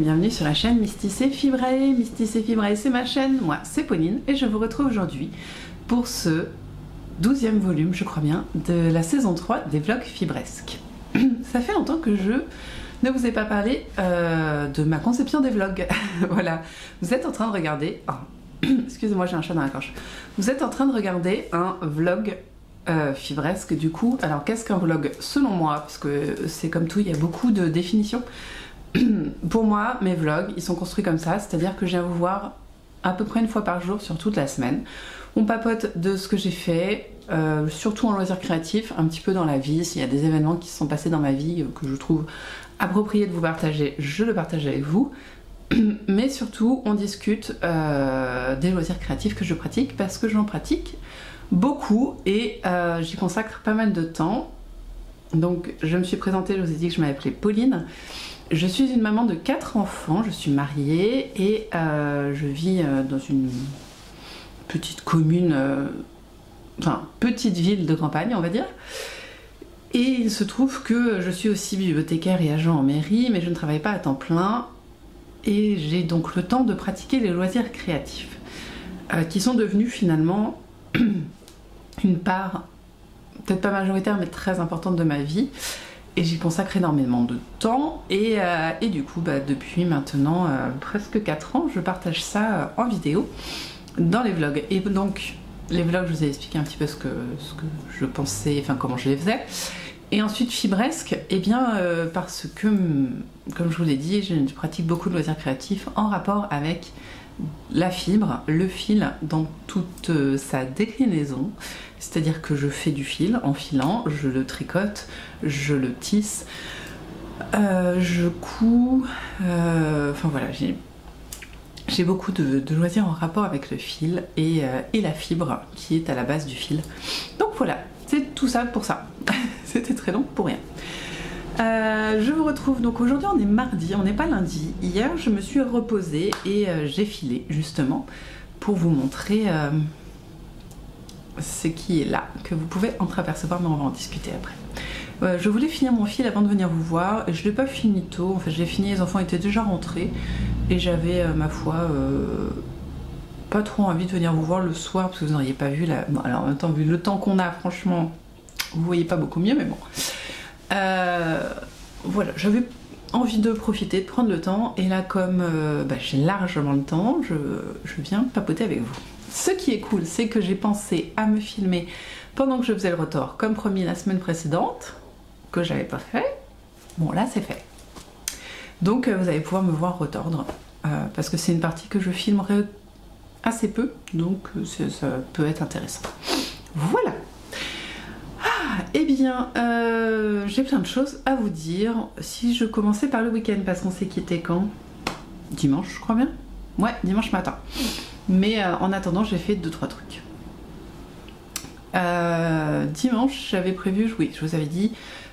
bienvenue sur la chaîne Mystis et Fibrae. Mystis et Fibrae, c'est ma chaîne, moi c'est Pauline et je vous retrouve aujourd'hui pour ce 12e volume, je crois bien, de la saison 3 des vlogs fibresques. Ça fait longtemps que je ne vous ai pas parlé de ma conception des vlogs. Voilà, vous êtes en train de regarder... Oh, excusez-moi, j'ai un chat dans la gorge. Vous êtes en train de regarder un vlog fibresque du coup. Alors qu'est-ce qu'un vlog selon moi? Parce que c'est comme tout, il y a beaucoup de définitions. Pour moi, mes vlogs, ils sont construits comme ça, c'est-à-dire que je viens vous voir à peu près une fois par jour sur toute la semaine. On papote de ce que j'ai fait, surtout en loisirs créatifs, un petit peu dans la vie. S'il y a des événements qui se sont passés dans ma vie que je trouve approprié de vous partager, je le partage avec vous. Mais surtout, on discute des loisirs créatifs que je pratique parce que j'en pratique beaucoup et j'y consacre pas mal de temps. Donc, je me suis présentée, je vous ai dit que je m'appelais Pauline. Je suis une maman de 4 enfants, je suis mariée et je vis dans une petite commune, enfin petite ville de campagne on va dire. Et il se trouve que je suis aussi bibliothécaire et agent en mairie, mais je ne travaille pas à temps plein. Et j'ai donc le temps de pratiquer les loisirs créatifs, qui sont devenus finalement une part, peut-être pas majoritaire, mais très importante de ma vie. Et j'y consacre énormément de temps et du coup depuis maintenant presque 4 ans je partage ça en vidéo dans les vlogs. Et donc les vlogs, je vous ai expliqué un petit peu ce que je pensais, enfin comment je les faisais. Et ensuite fibresque, et bien parce que comme je vous l'ai dit, je pratique beaucoup de loisirs créatifs en rapport avec la fibre, le fil dans toute sa déclinaison, c'est-à-dire que je fais du fil en filant, je le tricote, je le tisse, je couds, enfin voilà, j'ai beaucoup de loisirs en rapport avec le fil et la fibre qui est à la base du fil. Donc voilà, c'est tout ça pour ça. C'était très long pour rien. Je vous retrouve donc aujourd'hui, on est mardi, on n'est pas lundi. Hier je me suis reposée et j'ai filé justement pour vous montrer ce qui est là, que vous pouvez entreapercevoir, mais on va en discuter après. Je voulais finir mon fil avant de venir vous voir et je l'ai pas fini tôt, en fait je l'ai fini, les enfants étaient déjà rentrés et j'avais ma foi pas trop envie de venir vous voir le soir parce que vous n'auriez pas vu la... Bon, alors en même temps vu le temps qu'on a, franchement vous voyez pas beaucoup mieux, mais bon. Voilà, j'avais envie de profiter, de prendre le temps, et là comme j'ai largement le temps, je viens papoter avec vous. Ce qui est cool, c'est que j'ai pensé à me filmer pendant que je faisais le retors, comme promis la semaine précédente, que j'avais pas fait. Bon là c'est fait. Donc vous allez pouvoir me voir retordre, parce que c'est une partie que je filmerai assez peu, donc ça peut être intéressant. Voilà. Eh bien, j'ai plein de choses à vous dire. Si je commençais par le week-end, parce qu'on s'est quitté quand? Dimanche, je crois bien. Ouais, dimanche matin. Mais en attendant, j'ai fait 2-3 trucs. Dimanche, j'avais prévu, oui, je vous avais dit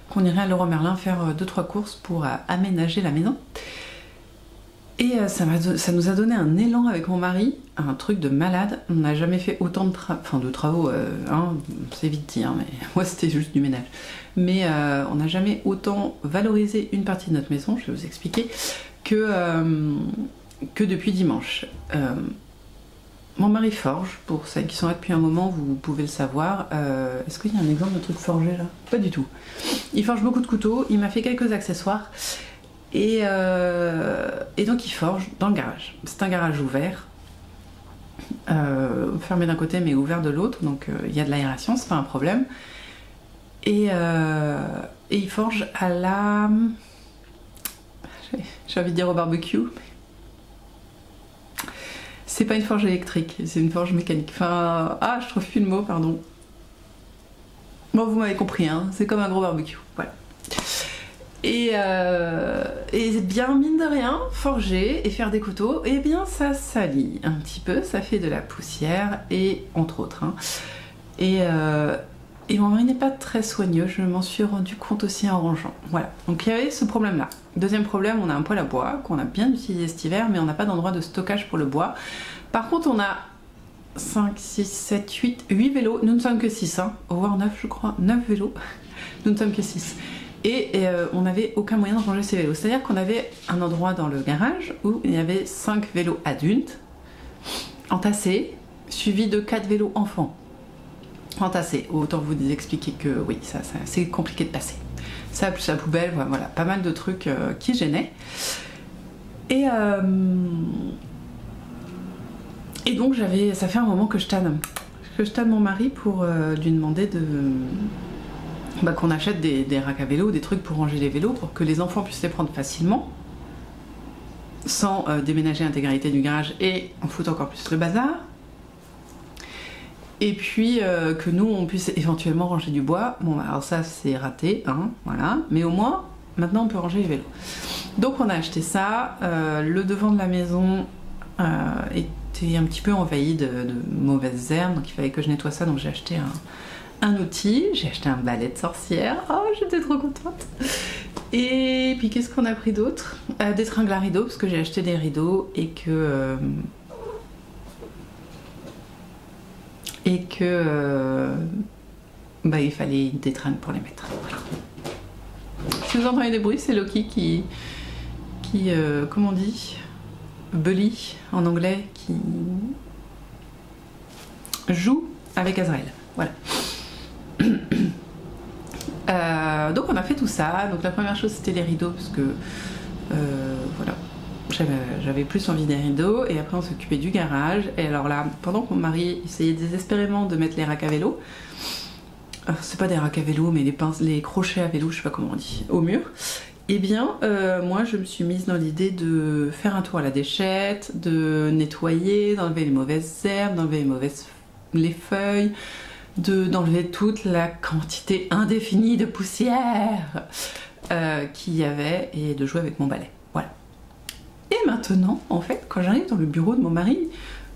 qu'on irait à Leroy Merlin faire 2-3 courses pour aménager la maison. Et ça nous a donné un élan avec mon mari, un truc de malade. On n'a jamais fait autant de travaux, hein, c'est vite dit, hein, mais moi c'était juste du ménage. Mais on n'a jamais autant valorisé une partie de notre maison, je vais vous expliquer, que depuis dimanche. Mon mari forge, pour celles qui sont là depuis un moment, vous pouvez le savoir. Est-ce qu'il y a un exemple de truc forgé là? Pas du tout. Il forge beaucoup de couteaux, il m'a fait quelques accessoires. Et donc il forge dans le garage. C'est un garage ouvert, fermé d'un côté mais ouvert de l'autre, donc il y a de l'aération, c'est pas un problème. Et il forge à la... J'ai envie de dire au barbecue. C'est pas une forge électrique, c'est une forge mécanique. Enfin, je trouve plus le mot, pardon. Bon, vous m'avez compris, hein, c'est comme un gros barbecue, voilà. Et bien mine de rien, forger et faire des couteaux, et bien ça salit un petit peu, ça fait de la poussière et entre autres. Hein. Et mon mari n'est pas très soigneux, je m'en suis rendu compte aussi en rangeant. Voilà, donc il y avait ce problème-là. Deuxième problème, on a un poêle à bois qu'on a bien utilisé cet hiver, mais on n'a pas d'endroit de stockage pour le bois. Par contre, on a 5, 6, 7, 8 vélos. Nous ne sommes que 6, hein, voire 9 je crois, 9 vélos. Nous ne sommes que 6. on n'avait aucun moyen de ranger ces vélos. C'est-à-dire qu'on avait un endroit dans le garage où il y avait 5 vélos adultes entassés, suivis de 4 vélos enfants entassés. Autant vous expliquer que oui, ça c'est compliqué de passer. Ça plus la poubelle, voilà, pas mal de trucs qui gênaient. Et donc ça fait un moment que je tanne mon mari pour lui demander qu'on achète des racks à vélo, des trucs pour ranger les vélos, pour que les enfants puissent les prendre facilement, sans déménager l'intégralité du garage et en foutre encore plus le bazar. Et puis que nous on puisse éventuellement ranger du bois. Bon, alors ça c'est raté, hein, voilà. Mais au moins, maintenant on peut ranger les vélos. Donc on a acheté ça. Le devant de la maison était un petit peu envahi de mauvaises herbes, donc il fallait que je nettoie ça. Donc j'ai acheté un outil, j'ai acheté un balai de sorcière. Oh, j'étais trop contente. Et puis qu'est-ce qu'on a pris d'autre? Des tringles à rideaux, parce que j'ai acheté des rideaux et que il fallait des tringles pour les mettre. Voilà. Si vous entendez des bruits, c'est Loki qui comment on dit, bully en anglais, qui joue avec Azrael. Voilà. Donc on a fait tout ça. Donc la première chose c'était les rideaux, parce que voilà, j'avais plus envie des rideaux, et après on s'occupait du garage. Et alors là, pendant que mon mari essayait désespérément de mettre les racks à vélo, c'est pas des racks à vélo mais les crochets à vélo, je sais pas comment on dit, au mur, et bien moi je me suis mise dans l'idée de faire un tour à la déchette, de nettoyer, d'enlever les mauvaises herbes, d'enlever les feuilles, d'enlever toute la quantité indéfinie de poussière qu'il y avait, et de jouer avec mon balai. Voilà. Et maintenant, en fait, quand j'arrive dans le bureau de mon mari,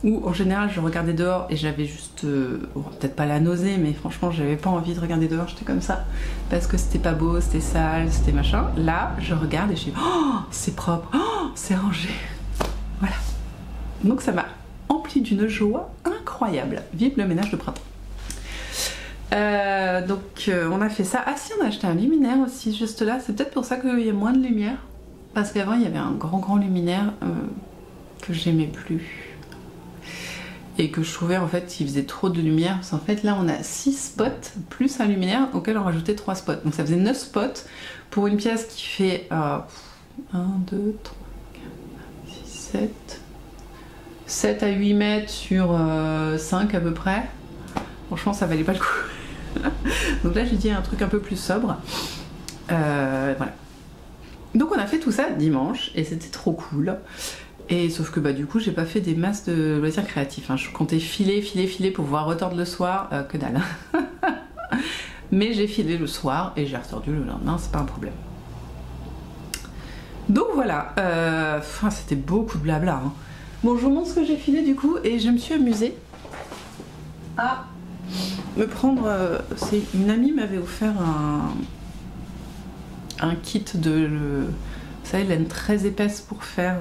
où en général je regardais dehors et j'avais juste, peut-être pas la nausée, mais franchement j'avais pas envie de regarder dehors, j'étais comme ça, parce que c'était pas beau, c'était sale, c'était machin. Là, je regarde et je dis, oh, c'est propre, oh, c'est rangé. Voilà. Donc ça m'a empli d'une joie incroyable. Vive le ménage de printemps. Donc on a fait ça. Ah si, on a acheté un luminaire aussi juste là, c'est peut-être pour ça qu'il y a moins de lumière, parce qu'avant il y avait un grand luminaire que j'aimais plus et que je trouvais en fait qu'il faisait trop de lumière, parce qu'en fait là on a 6 spots plus un luminaire auquel on rajoutait 3 spots, donc ça faisait 9 spots pour une pièce qui fait 1, 2, 3, 4, 6, 7 à 8 mètres sur 5 à peu près. Franchement ça valait pas le coup. Donc là j'ai dit un truc un peu plus sobre. Voilà. Donc on a fait tout ça dimanche et c'était trop cool. Et sauf que du coup j'ai pas fait des masses de loisirs créatifs, hein. Je comptais filer pour pouvoir retordre le soir, que dalle. Mais j'ai filé le soir et j'ai retordu le lendemain, c'est pas un problème. Donc voilà, c'était beaucoup de blabla, hein. Bon, je vous montre ce que j'ai filé du coup, et je me suis amusée à me prendre, une amie m'avait offert un kit de, vous savez, laine très épaisse pour faire,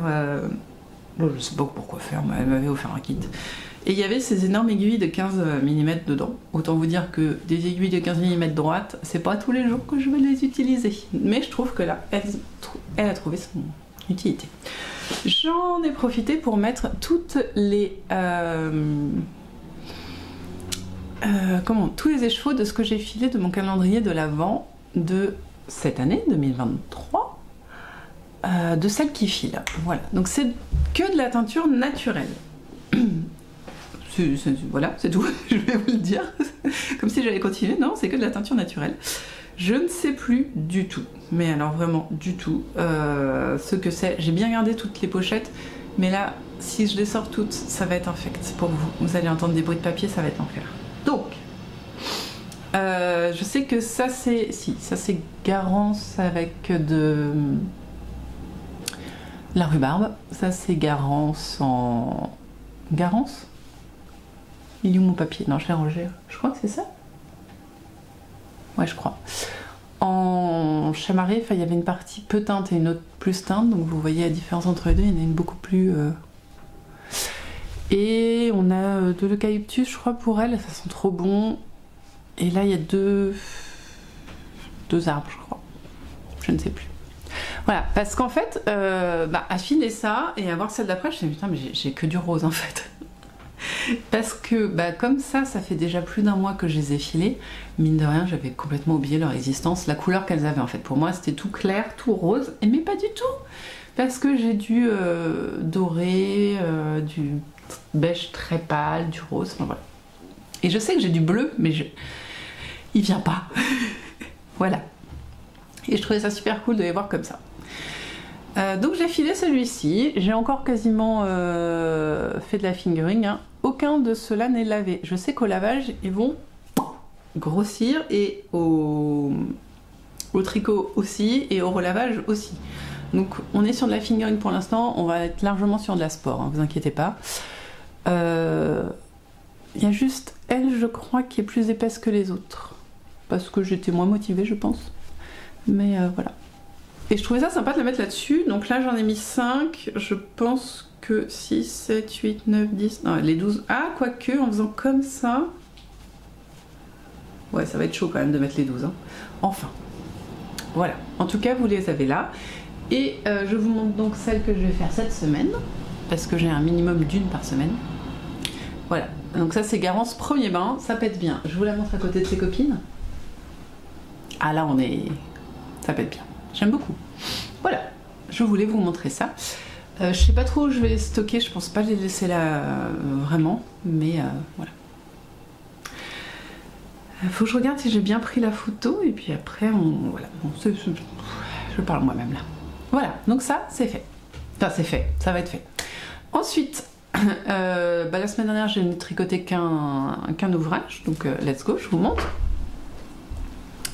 je sais pas pourquoi faire, mais elle m'avait offert un kit. Et il y avait ces énormes aiguilles de 15 mm dedans. Autant vous dire que des aiguilles de 15 mm droite, c'est pas tous les jours que je vais les utiliser. Mais je trouve que là, elle a trouvé son utilité. J'en ai profité pour mettre toutes les... tous les échevaux de ce que j'ai filé de mon calendrier de l'Avent de cette année 2023, de celle qui file. Voilà, donc c'est que de la teinture naturelle. Voilà, c'est tout, je vais vous le dire, comme si j'allais continuer. Non, c'est que de la teinture naturelle. Je ne sais plus du tout, mais alors vraiment du tout, ce que c'est. J'ai bien gardé toutes les pochettes, mais là, si je les sors toutes, ça va être infect pour vous. Vous allez entendre des bruits de papier, ça va être l'enfer. Donc, je sais que ça c'est... Si, ça c'est Garance avec de la rhubarbe. Ça c'est Garance en... Garance? Il est où mon papier? Non, je l'ai rangé. Je crois que c'est ça. Ouais, je crois. En chamarré, il y avait une partie peu teinte et une autre plus teinte. Donc vous voyez la différence entre les deux. Il y en a une beaucoup plus... Et on a de l'eucalyptus, je crois, pour elle. Ça sent trop bon. Et là, il y a deux arbres, je crois. je ne sais plus. Voilà, parce qu'en fait, affiler ça et avoir celle d'après, je me suis dit putain mais j'ai que du rose en fait. Parce que comme ça fait déjà plus d'un mois que je les ai filées, mine de rien j'avais complètement oublié leur existence, la couleur qu'elles avaient en fait. Pour moi c'était tout clair, tout rose, mais pas du tout. Parce que j'ai du doré, du beige très pâle, du rose, enfin voilà. Et je sais que j'ai du bleu, mais il vient pas. Voilà. Et je trouvais ça super cool de les voir comme ça. Donc j'ai filé celui-ci, j'ai encore quasiment fait de la fingering, hein. Aucun de ceux-là n'est lavé. Je sais qu'au lavage ils vont grossir et au tricot aussi et au relavage aussi. Donc on est sur de la fingering pour l'instant, on va être largement sur de la sport, hein, vous inquiétez pas. Il y a juste elle je crois qui est plus épaisse que les autres. Parce que j'étais moins motivée je pense. Mais voilà. Et je trouvais ça sympa de la mettre là-dessus. Donc là j'en ai mis 5. Je pense que 6, 7, 8, 9, 10. Non, les 12. Ah, quoique, en faisant comme ça. Ouais, ça va être chaud quand même de mettre les 12. Hein. Enfin. Voilà. En tout cas, vous les avez là. Et je vous montre donc celle que je vais faire cette semaine. Parce que j'ai un minimum d'une par semaine. Voilà. Donc ça, c'est Garance premier bain. Ça pète bien. Je vous la montre à côté de ses copines. Ah là, on est... Ça pète bien. J'aime beaucoup. Voilà, je voulais vous montrer ça. Je sais pas trop où je vais les stocker, je pense pas les laisser là vraiment, mais voilà. Faut que je regarde si j'ai bien pris la photo et puis après voilà. Bon, je parle moi-même là. Voilà, donc ça c'est fait. Enfin c'est fait, ça va être fait. Ensuite, la semaine dernière j'ai tricoté qu'un ouvrage, donc let's go, je vous montre.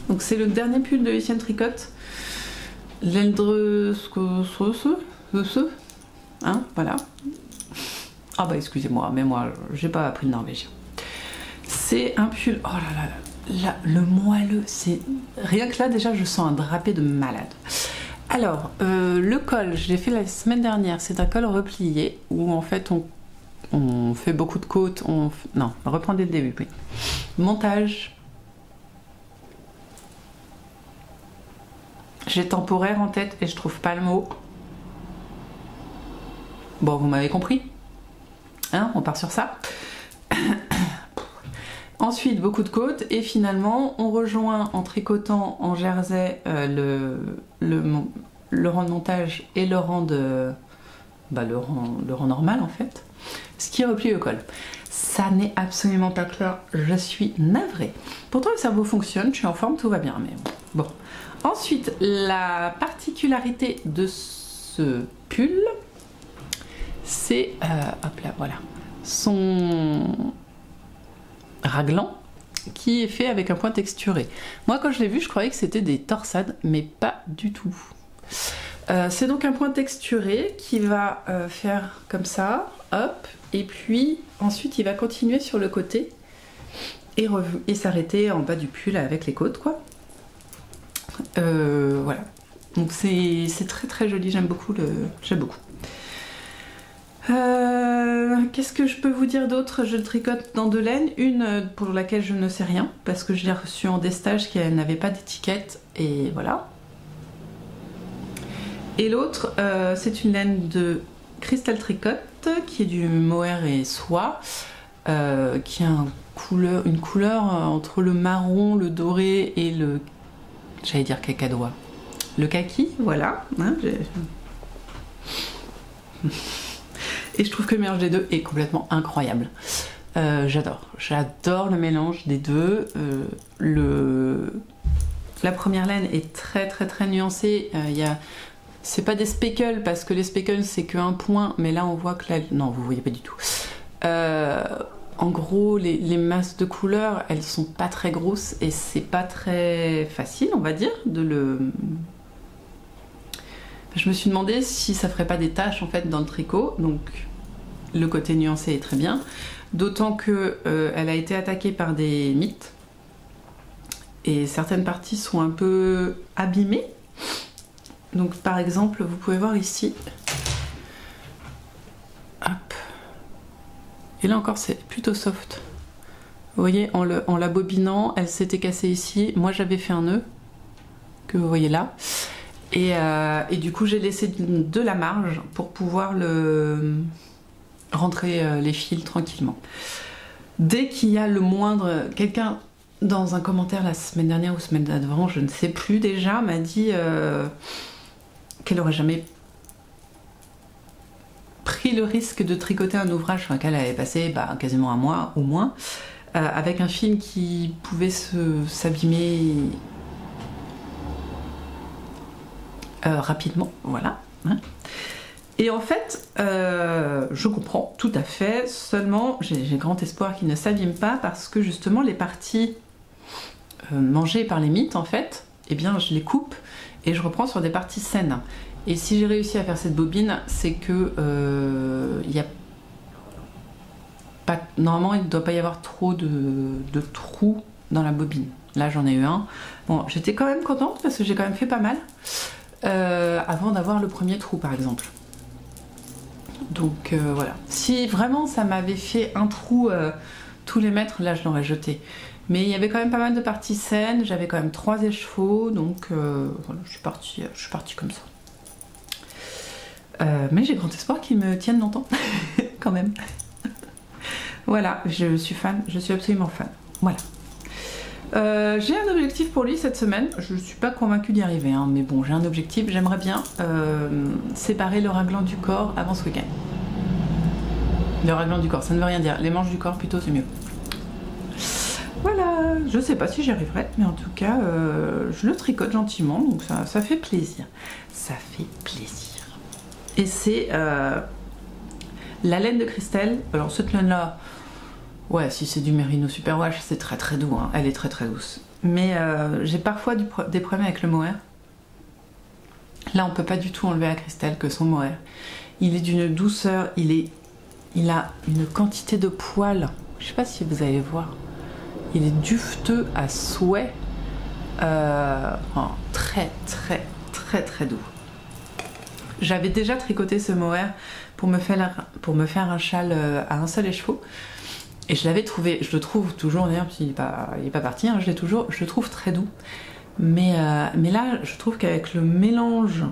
Donc c'est le dernier pull de Lucienne Tricotte. L'Eldre... Hein, voilà. Ah bah excusez-moi, mais moi j'ai pas appris le norvégien. C'est un pull... Oh là, le moelleux, c'est... Rien que là déjà je sens un drapé de malade. Alors, le col, je l'ai fait la semaine dernière, c'est un col replié, où en fait on fait beaucoup de côtes, Non, reprends dès le début, oui. Montage... J'ai temporaire en tête et je trouve pas le mot. Bon, vous m'avez compris. Hein, on part sur ça. Ensuite, beaucoup de côtes. Et finalement, on rejoint en tricotant en jersey le rang de montage et le rang de... le rang normal en fait. Ce qui replie le col. Ça n'est absolument pas clair. Je suis navrée. Pourtant, le cerveau fonctionne. Je suis en forme, tout va bien. Mais bon. Ensuite, la particularité de ce pull, c'est, hop là, voilà, son raglan qui est fait avec un point texturé. Moi, quand je l'ai vu, je croyais que c'était des torsades, mais pas du tout. C'est donc un point texturé qui va faire comme ça, hop, et puis ensuite il va continuer sur le côté et s'arrêter en bas du pull avec les côtes, quoi. Voilà, donc c'est très très joli, j'aime beaucoup. Qu'est-ce que je peux vous dire d'autre? Je le tricote dans de laine, une pour laquelle je ne sais rien parce que je l'ai reçue en destage qui n'avait pas d'étiquette et voilà. Et l'autre c'est une laine de Crystal Tricotte qui est du mohair et soie qui a une couleur entre le marron, le doré et le... J'allais dire cacadois. Le kaki, voilà. Hein, et je trouve que le mélange des deux est complètement incroyable. J'adore le mélange des deux. La première laine est très très très nuancée. C'est pas des speckles parce que les speckles c'est qu'un point, mais là on voit que la... Non, vous voyez pas du tout. En gros, les masses de couleurs, elles sont pas très grosses et c'est pas très facile, on va dire, de le... Je me suis demandé si ça ferait pas des taches en fait dans le tricot, donc le côté nuancé est très bien. D'autant que elle a été attaquée par des mites et certaines parties sont un peu abîmées. Donc par exemple, vous pouvez voir ici. Hop. Et là encore c'est plutôt soft. Vous voyez, en la bobinant, elle s'était cassée ici. Moi j'avais fait un nœud, que vous voyez là. Et du coup j'ai laissé de la marge pour pouvoir rentrer les fils tranquillement. Dès qu'il y a le moindre... Quelqu'un dans un commentaire la semaine dernière ou semaine d'avant, je ne sais plus déjà, m'a dit qu'elle aurait jamais pris le risque de tricoter un ouvrage sur lequel elle avait passé quasiment un mois ou moins, avec un fil qui pouvait s'abîmer rapidement, voilà. Hein. Et en fait, je comprends tout à fait, seulement j'ai grand espoir qu'il ne s'abîme pas parce que justement les parties mangées par les mites, en fait, eh bien je les coupe et je reprends sur des parties saines. Et si j'ai réussi à faire cette bobine, c'est que y a pas, normalement il ne doit pas y avoir trop de trous dans la bobine. Là j'en ai eu un. Bon, j'étais quand même contente parce que j'ai quand même fait pas mal avant d'avoir le premier trou par exemple. Donc voilà. Si vraiment ça m'avait fait un trou tous les mètres, là je l'aurais jeté. Mais il y avait quand même pas mal de parties saines, j'avais quand même 3 écheveaux, donc voilà, je suis partie comme ça. Mais j'ai grand espoir qu'ils me tiennent longtemps, quand même. Voilà, je suis fan, je suis absolument fan. Voilà. J'ai un objectif pour lui cette semaine, je ne suis pas convaincue d'y arriver, hein, mais bon, j'ai un objectif, j'aimerais bien séparer le raglan du corps avant ce week-end. Le raglan du corps, ça ne veut rien dire, les manches du corps plutôt c'est mieux. Voilà, je sais pas si j'y arriverai, mais en tout cas, je le tricote gentiment, donc ça fait plaisir. Ça fait plaisir. Et c'est la laine de Christelle. Alors cette laine-là, ouais, si c'est du Merino Superwash, c'est très très doux, hein. Elle est très très douce. Mais j'ai parfois des problèmes avec le mohair. Là, on peut pas du tout enlever à Christelle que son mohair. Il est d'une douceur, il a une quantité de poils. Je sais pas si vous allez voir. Il est dufteux à souhait. Très très très très doux. J'avais déjà tricoté ce mohair pour me faire un châle à un seul écheveau. Et je l'avais trouvé, je le trouve toujours d'ailleurs, parce qu'il n'est pas parti, hein, je le trouve très doux. Mais là, je trouve qu'avec le mélange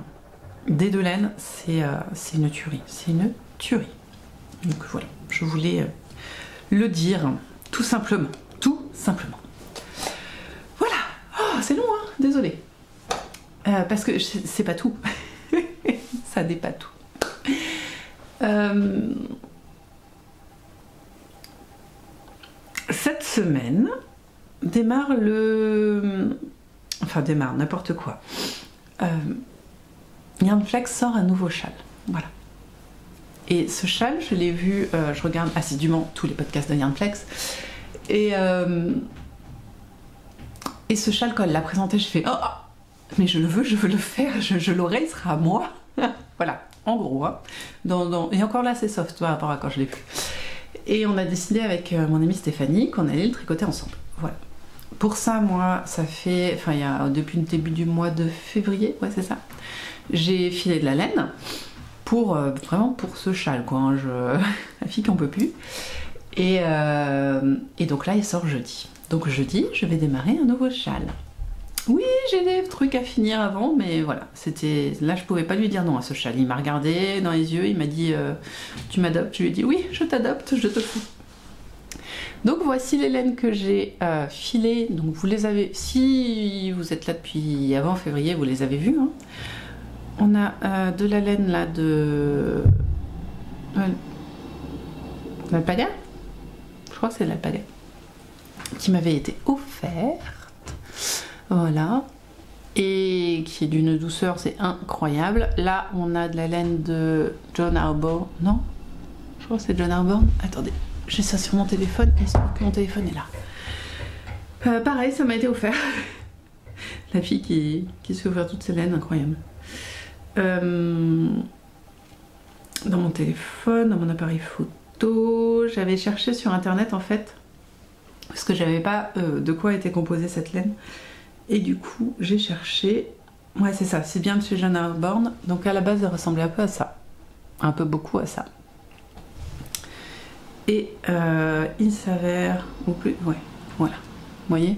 des deux laines, c'est une tuerie. C'est une tuerie. Donc voilà, je voulais le dire, tout simplement. Tout simplement. Voilà. Oh, c'est long, hein, désolée. Parce que c'est pas tout. Ça n'est pas tout. Cette semaine démarre n'importe quoi. Yarn Flex sort un nouveau châle. Voilà. Et ce châle, je l'ai vu, je regarde assidûment tous les podcasts de Yarn Flex. Et ce châle, quand elle l'a présenté, j'ai fait oh, mais je veux le faire, je l'aurai, il sera à moi. Voilà, en gros. Hein. Et encore là, c'est soft par rapport à quand je l'ai vu. Et on a décidé avec mon amie Stéphanie qu'on allait le tricoter ensemble. Voilà. Pour ça, moi, ça fait, depuis le début du mois de février, ouais, c'est ça. J'ai filé de la laine vraiment pour ce châle, quoi. Hein, la fille qu'on peut plus. Et donc là, il sort jeudi. Donc jeudi, je vais démarrer un nouveau châle. Oui, j'ai des trucs à finir avant, mais voilà, là je pouvais pas lui dire non à ce châle. Il m'a regardé dans les yeux, il m'a dit tu m'adoptes. Je lui ai dit oui, je t'adopte, je te fous. Donc voici les laines que j'ai filées. Donc vous les avez, si vous êtes là depuis avant février, vous les avez vues. Hein. On a de la laine là de l'alpaga. Je crois que c'est de l'alpaga qui m'avait été offerte. Voilà, et qui est d'une douceur, c'est incroyable. Là, on a de la laine de John Arbor. Non, je crois que c'est John Arbor. Attendez, j'ai ça sur mon téléphone. Il se trouve que mon téléphone est là. Pareil, ça m'a été offert. La fille qui s'est offert toutes ces laines, incroyable. Dans mon téléphone, dans mon appareil photo, j'avais cherché sur internet en fait, parce que j'avais pas de quoi était composée cette laine. Et du coup, j'ai cherché... Ouais, c'est ça, c'est bien de chez John Arbor. Donc à la base, elle ressemblait un peu à ça. Un peu beaucoup à ça. Et il s'avère... Ou plus... Ouais, voilà. Vous voyez?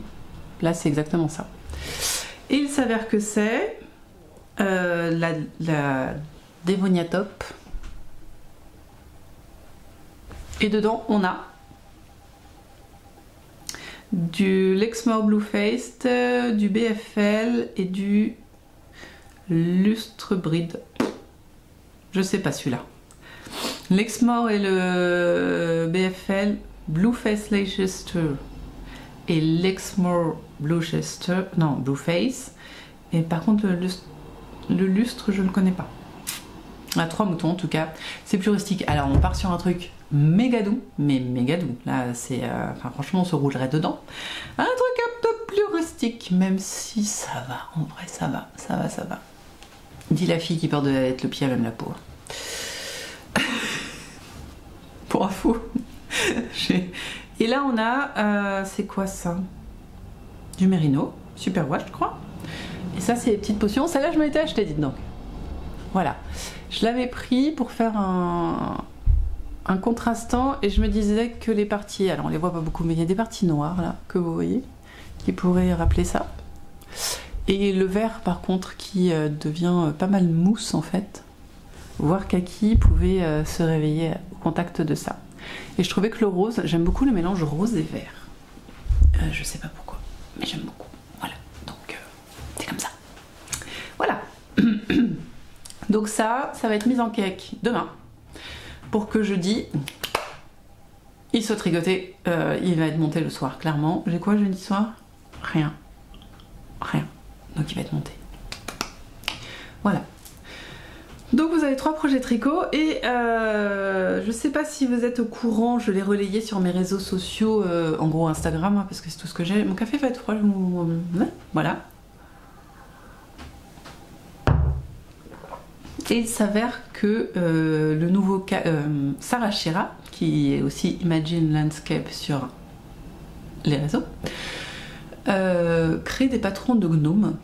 Là, c'est exactement ça. Et il s'avère que c'est... la Devonia Top. Et dedans, on a du Lexmore Bluefaced, du BFL et du Lustre Bride. Je sais pas celui-là. Lexmore et le BFL, Blueface Leicester et Lexmore Bluechester, non, Blueface. Et par contre, le lustre, je ne le connais pas. À 3 moutons en tout cas, c'est plus rustique. Alors on part sur un truc méga doux, mais méga doux. Là, c'est, enfin, franchement, on se roulerait dedans. Un truc un peu plus rustique, même si ça va. En vrai, ça va, ça va, ça va. Dit la fille qui porte de la lettre, le pied à même la peau. Pour info. Et là, on a, c'est quoi ça? Du Merino, Super Wash, je crois. Et ça, c'est les petites potions. Celle-là, je m'étais achetée, dites donc. Voilà. Je l'avais pris pour faire un contrastant et je me disais que les parties, alors on les voit pas beaucoup, mais il y a des parties noires là, que vous voyez, qui pourraient rappeler ça. Et le vert, par contre, qui devient pas mal mousse en fait, voire kaki, pouvait se réveiller au contact de ça. Et je trouvais que le rose, j'aime beaucoup le mélange rose et vert. Je sais pas pourquoi, mais j'aime beaucoup. Voilà, donc c'est comme ça. Voilà. Donc ça va être mis en cake demain. Pour que jeudi, il soit tricoté, il va être monté le soir, clairement. J'ai quoi jeudi soir? Rien. Rien. Donc il va être monté. Voilà. Donc vous avez 3 projets tricot et je sais pas si vous êtes au courant, je l'ai relayé sur mes réseaux sociaux, en gros Instagram, hein, parce que c'est tout ce que j'ai. Mon café va être froid, voilà. Et il s'avère que le nouveau Sarah Shira, qui est aussi Imagine Landscape sur les réseaux, crée des patrons de gnomes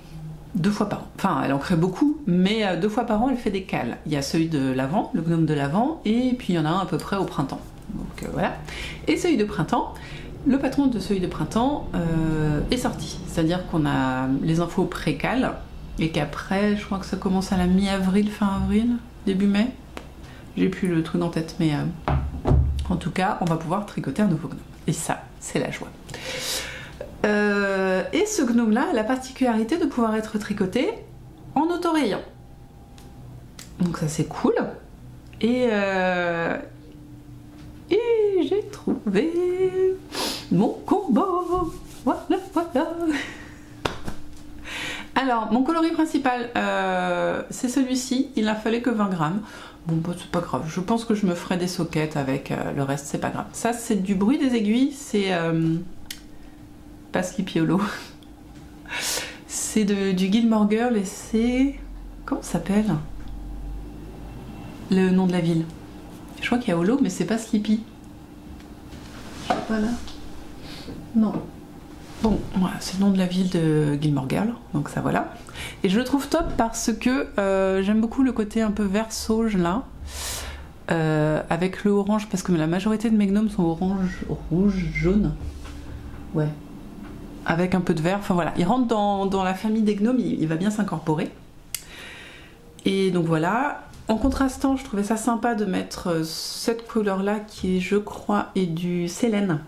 2 fois par an. Enfin, elle en crée beaucoup, mais 2 fois par an, elle fait des cales. Il y a celui de l'Avent, le gnome de l'Avent, et puis il y en a un à peu près au printemps. Donc voilà. Et celui de printemps, le patron de celui de printemps est sorti. C'est-à-dire qu'on a les infos pré-cales, et qu'après, je crois que ça commence à la mi-avril, fin avril, début mai. J'ai plus le truc en tête, mais en tout cas, on va pouvoir tricoter un nouveau gnome. Et ça, c'est la joie. Et ce gnome-là a la particularité de pouvoir être tricoté en autorayant. Donc ça, c'est cool. Et j'ai trouvé mon combo. Voilà, voilà. Alors, mon coloris principal, c'est celui-ci. Il n'a fallu que 20 grammes. Bon, bah, c'est pas grave. Je pense que je me ferai des soquettes avec le reste, c'est pas grave. Ça, c'est du bruit des aiguilles. C'est pas Skipiolo. C'est du Gilmore Girl et c'est... Comment ça s'appelle? Le nom de la ville. Je crois qu'il y a Holo, mais c'est pas Sleepy. Je sais pas là. Non. Bon, voilà, c'est le nom de la ville de Gilmore Girl, donc ça voilà. Et je le trouve top parce que j'aime beaucoup le côté un peu vert sauge là, avec le orange, parce que la majorité de mes gnomes sont orange, rouge, jaune. Ouais. Avec un peu de vert, enfin voilà. Il rentre dans la famille des gnomes, il va bien s'incorporer. Et donc voilà. En contrastant, je trouvais ça sympa de mettre cette couleur là qui, je crois, est du Célène.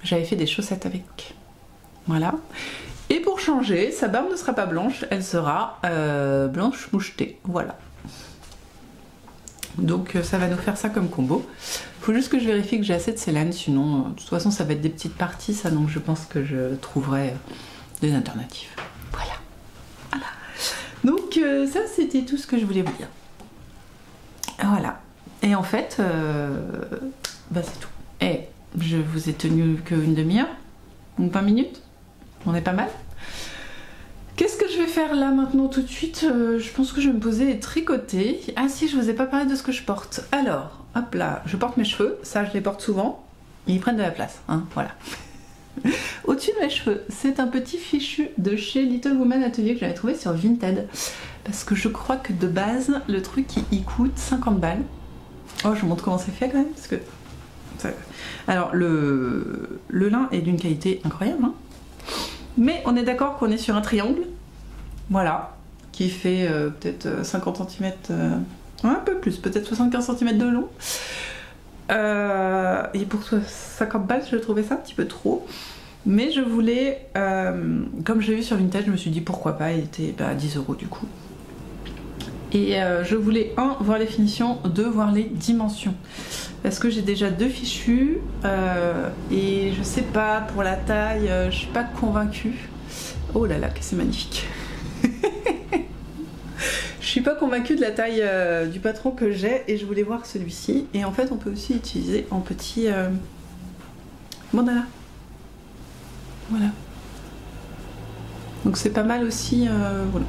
J'avais fait des chaussettes avec. Voilà. Et pour changer, sa barbe ne sera pas blanche, elle sera blanche mouchetée. Voilà. Donc ça va nous faire ça comme combo. Faut juste que je vérifie que j'ai assez de Célène, sinon de toute façon ça va être des petites parties, ça, donc je pense que je trouverai des alternatives. Voilà. Voilà. Donc ça, c'était tout ce que je voulais vous dire. Voilà. Et en fait, bah c'est tout. Et je vous ai tenu qu'une demi-heure, ou 20 minutes. On est pas mal. Qu'est-ce que je vais faire là maintenant tout de suite? Je pense que je vais me poser et tricoter. Ah si, je vous ai pas parlé de ce que je porte. Alors, hop là, je porte mes cheveux. Ça, je les porte souvent. Ils prennent de la place, hein, voilà. Au-dessus de mes cheveux, c'est un petit fichu de chez Little Woman Atelier que j'avais trouvé sur Vinted. Parce que je crois que de base, le truc, il coûte 50 balles. Oh, je vous montre comment c'est fait quand même, parce que... Alors, le lin est d'une qualité incroyable, hein. Mais on est d'accord qu'on est sur un triangle. Voilà. qui fait peut-être 50 cm, un peu plus, peut-être 75 cm de long. Et pour 50 balles, je trouvais ça un petit peu trop. Mais je voulais, comme je l'ai vu sur Vinted, je me suis dit pourquoi pas, il était à 10 € du coup. Et je voulais, voir les finitions, 2, voir les dimensions. Parce que j'ai déjà 2 fichus, et je sais pas, pour la taille, je suis pas convaincue. Oh là là, que c'est magnifique. Je suis pas convaincue de la taille du patron que j'ai, et je voulais voir celui-ci. Et en fait, on peut aussi utiliser en petit mandala. Voilà. Donc c'est pas mal aussi, voilà.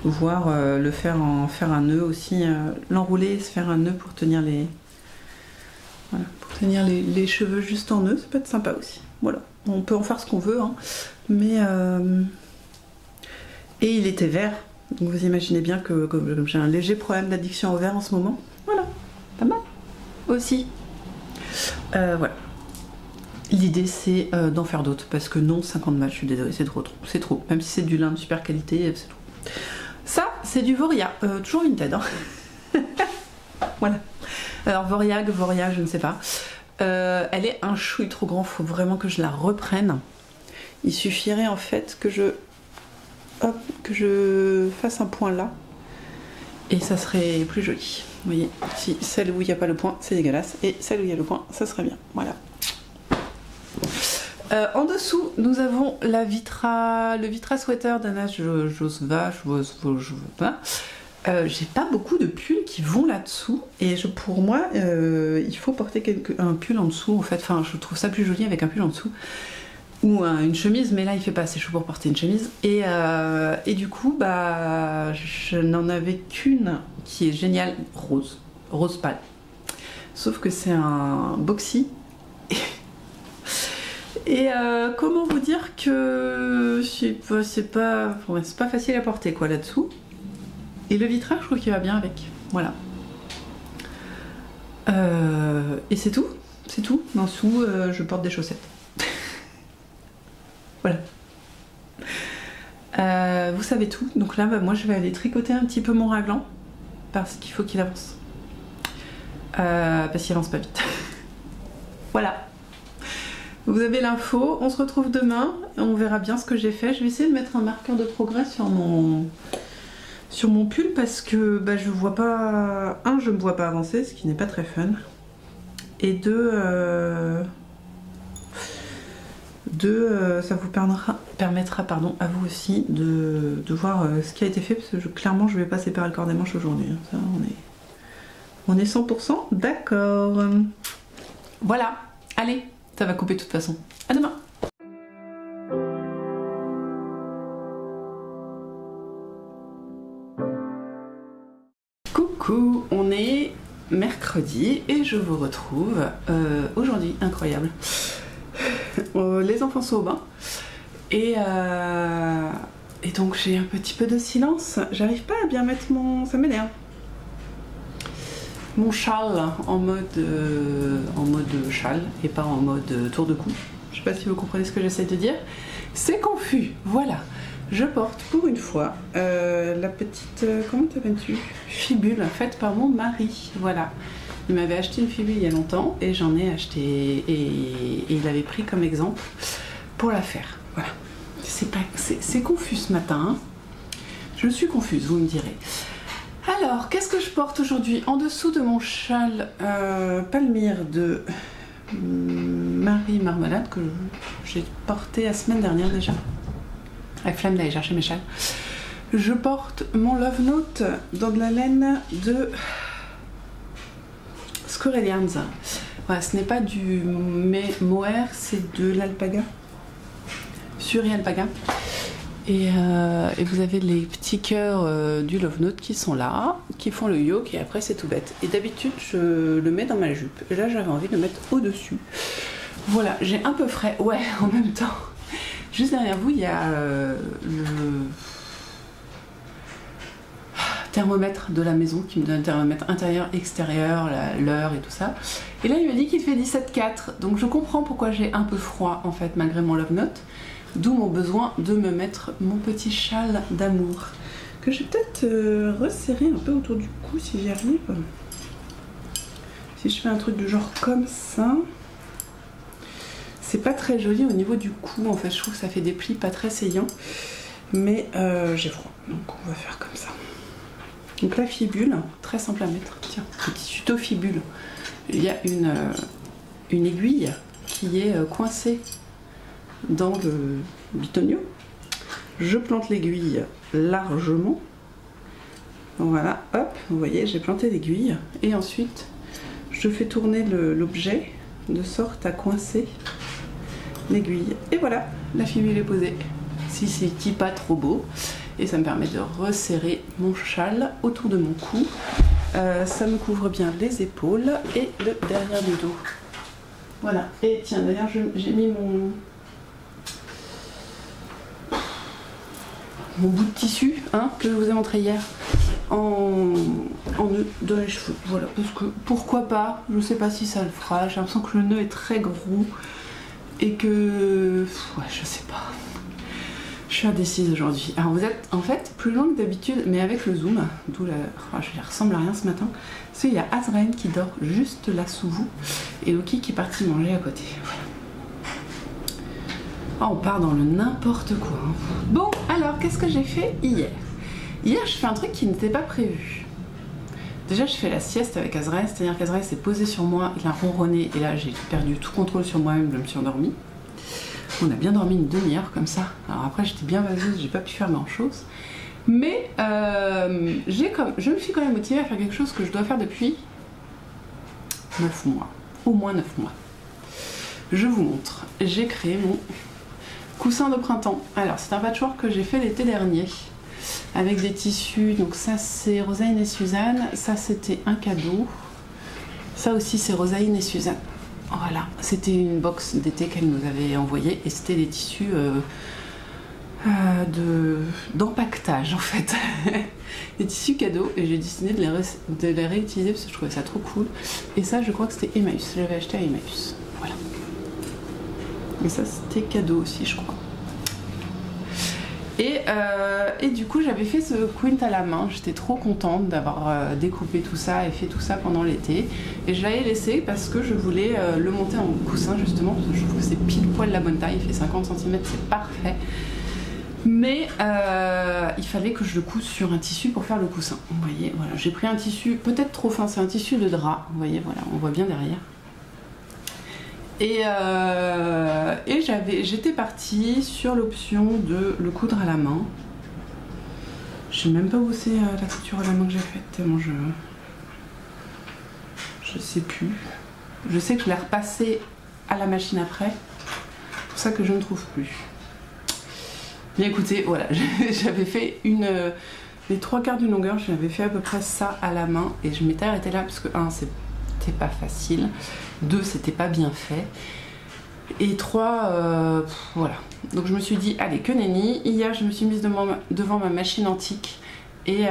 Voire le faire un nœud aussi, l'enrouler et se faire un nœud pour tenir les... Voilà, pour tenir les cheveux juste en nœud, ça peut être sympa aussi. Voilà, on peut en faire ce qu'on veut, hein. Mais... Et il était vert, donc vous imaginez bien que comme j'ai un léger problème d'addiction au vert en ce moment. Voilà, pas mal aussi. Voilà. L'idée c'est d'en faire d'autres, parce que non, 50 balles, je suis désolée, c'est trop. C'est trop, même si c'est du lin de super qualité, c'est trop. Ça, c'est du Voria, toujours Vinted, hein. Voilà. Alors Voria, je ne sais pas. Elle est un chouille trop grand, faut vraiment que je la reprenne. Il suffirait en fait que je fasse un point là, et ça serait plus joli. Vous voyez, si celle où il n'y a pas le point, c'est dégueulasse, et celle où il y a le point, ça serait bien. Voilà. En dessous, nous avons le Vitra sweater d'Anna Josva. J'ai pas beaucoup de pulls qui vont là-dessous, et pour moi, il faut porter un pull en dessous en fait. Enfin, je trouve ça plus joli avec un pull en dessous. Ou une chemise, mais là il fait pas assez chaud pour porter une chemise. Et du coup, bah, je n'en avais qu'une qui est géniale, rose pâle. Sauf que c'est un boxy. Et comment vous dire que c'est pas facile à porter quoi là-dessous. Et le vitrage, je trouve qu'il va bien avec. Voilà. Et c'est tout. C'est tout. En dessous, je porte des chaussettes. Voilà. Vous savez tout. Donc là, bah, moi, je vais aller tricoter un petit peu mon raglan. Parce qu'il faut qu'il avance. Parce qu'il avance pas vite. Voilà. Vous avez l'info, on se retrouve demain, on verra bien ce que j'ai fait. Je vais essayer de mettre un marqueur de progrès sur mon pull parce que bah, je vois pas... je me vois pas avancer, ce qui n'est pas très fun. Et deux, ça vous permettra à vous aussi de voir ce qui a été fait, parce que clairement je vais pas séparer le corps des manches aujourd'hui. Ça, on est 100% d'accord. Voilà, allez. Ça va couper de toute façon. À demain! Coucou, on est mercredi et je vous retrouve aujourd'hui, incroyable. Les enfants sont au bain et donc j'ai un petit peu de silence. J'arrive pas à bien mettre ça m'énerve. Mon châle en mode châle et pas en mode tour de cou. Je sais pas si vous comprenez ce que j'essaie de dire. C'est confus, voilà. Je porte pour une fois la petite, comment t'appelles-tu? Fibule faite par mon mari, voilà. Il m'avait acheté une fibule il y a longtemps et j'en ai acheté et il avait pris comme exemple pour la faire, voilà. C'est confus ce matin, hein. Je suis confuse, vous me direz. Alors, qu'est-ce que je porte aujourd'hui? En dessous de mon châle Palmyre de Marie Marmelade, que j'ai porté la semaine dernière déjà. La flemme d'aller chercher mes châles. Je porte mon Love Note dans de la laine de Scorelians. Voilà, ce n'est pas du mohair, c'est de l'alpaga. Suri alpaga. Et vous avez les petits cœurs du Love Note qui sont là, qui font le yoke, et après c'est tout bête. Et d'habitude je le mets dans ma jupe, et là j'avais envie de le mettre au-dessus. Voilà, j'ai un peu frais, ouais, en même temps. Juste derrière vous, il y a le thermomètre de la maison qui me donne un thermomètre intérieur, extérieur, l'heure et tout ça. Et là il me dit qu'il fait 17,4, donc je comprends pourquoi j'ai un peu froid en fait malgré mon Love Note. D'où mon besoin de me mettre mon petit châle d'amour. que je vais peut-être resserrer un peu autour du cou si j'y arrive. Si je fais un truc de genre comme ça, c'est pas très joli au niveau du cou en fait, je trouve que ça fait des plis pas très saillants, mais j'ai froid, donc on va faire comme ça. Donc la fibule, très simple à mettre, tiens, petit tuto fibule. Il y a une aiguille qui est coincée dans le bitonio. Je plante l'aiguille largement, voilà, hop, vous voyez j'ai planté l'aiguille, et ensuite je fais tourner l'objet de sorte à coincer l'aiguille. Et voilà, la fibule est posée. Si c'est pas trop beau. Et ça me permet de resserrer mon châle autour de mon cou. Ça me couvre bien les épaules et le derrière du dos. Voilà. Et tiens, d'ailleurs, j'ai mis mon bout de tissu hein, que je vous ai montré hier en nœud dans les cheveux. Voilà, parce que pourquoi pas, je sais pas si ça le fera. J'ai l'impression que le nœud est très gros et que ouais, je sais pas. Je suis indécise aujourd'hui. Alors vous êtes en fait plus loin que d'habitude, mais avec le zoom, d'où la... Oh, je ressemble à rien ce matin. Parce qu'il y a Azrael qui dort juste là sous vous et Loki qui est parti manger à côté. Oh, on part dans le n'importe quoi. Hein. Bon, alors qu'est-ce que j'ai fait hier? Hier, je fais un truc qui n'était pas prévu. Déjà, je fais la sieste avec Azrael, c'est-à-dire qu'Azrael s'est posé sur moi, il a ronronné et là j'ai perdu tout contrôle sur moi-même, je me suis endormie. On a bien dormi une demi-heure comme ça. Alors après j'étais bien vaseuse, j'ai pas pu faire grand chose. Mais je me suis quand même motivée à faire quelque chose que je dois faire depuis 9 mois. Au moins 9 mois. Je vous montre. J'ai créé mon coussin de printemps. Alors c'est un patchwork que j'ai fait l'été dernier. Avec des tissus. Donc ça c'est Rosaline et Suzanne. Ça c'était un cadeau. Ça aussi c'est Rosaline et Suzanne. Voilà, c'était une box d'été qu'elle nous avait envoyée et c'était des tissus d'empaquetage en fait. Des tissus cadeaux et j'ai décidé de les réutiliser parce que je trouvais ça trop cool. Et ça je crois que c'était Emmaüs, je l'avais acheté à Emmaüs. Voilà. Et ça c'était cadeau aussi je crois. Et du coup j'avais fait ce quint à la main, j'étais trop contente d'avoir découpé tout ça et fait tout ça pendant l'été. Et je l'avais laissé parce que je voulais le monter en coussin justement, parce que je trouve que c'est pile poil la bonne taille, il fait 50 cm, c'est parfait. Mais il fallait que je le cousse sur un tissu pour faire le coussin. Vous voyez, voilà, j'ai pris un tissu peut-être trop fin, c'est un tissu de drap, vous voyez, voilà, on voit bien derrière. Et j'étais partie sur l'option de le coudre à la main. Je sais même pas où c'est la couture à la main que j'ai faite, tellement je sais plus. Je sais que je l'ai repassé à la machine après, c'est pour ça que je ne trouve plus. Bien écoutez, voilà, j'avais fait les 3/4 d'une longueur, j'avais fait à peu près ça à la main et je m'étais arrêtée là parce que 1 c'était pas facile, 2 c'était pas bien fait et 3 voilà, donc je me suis dit allez que nenni. Hier je me suis mise devant ma machine antique et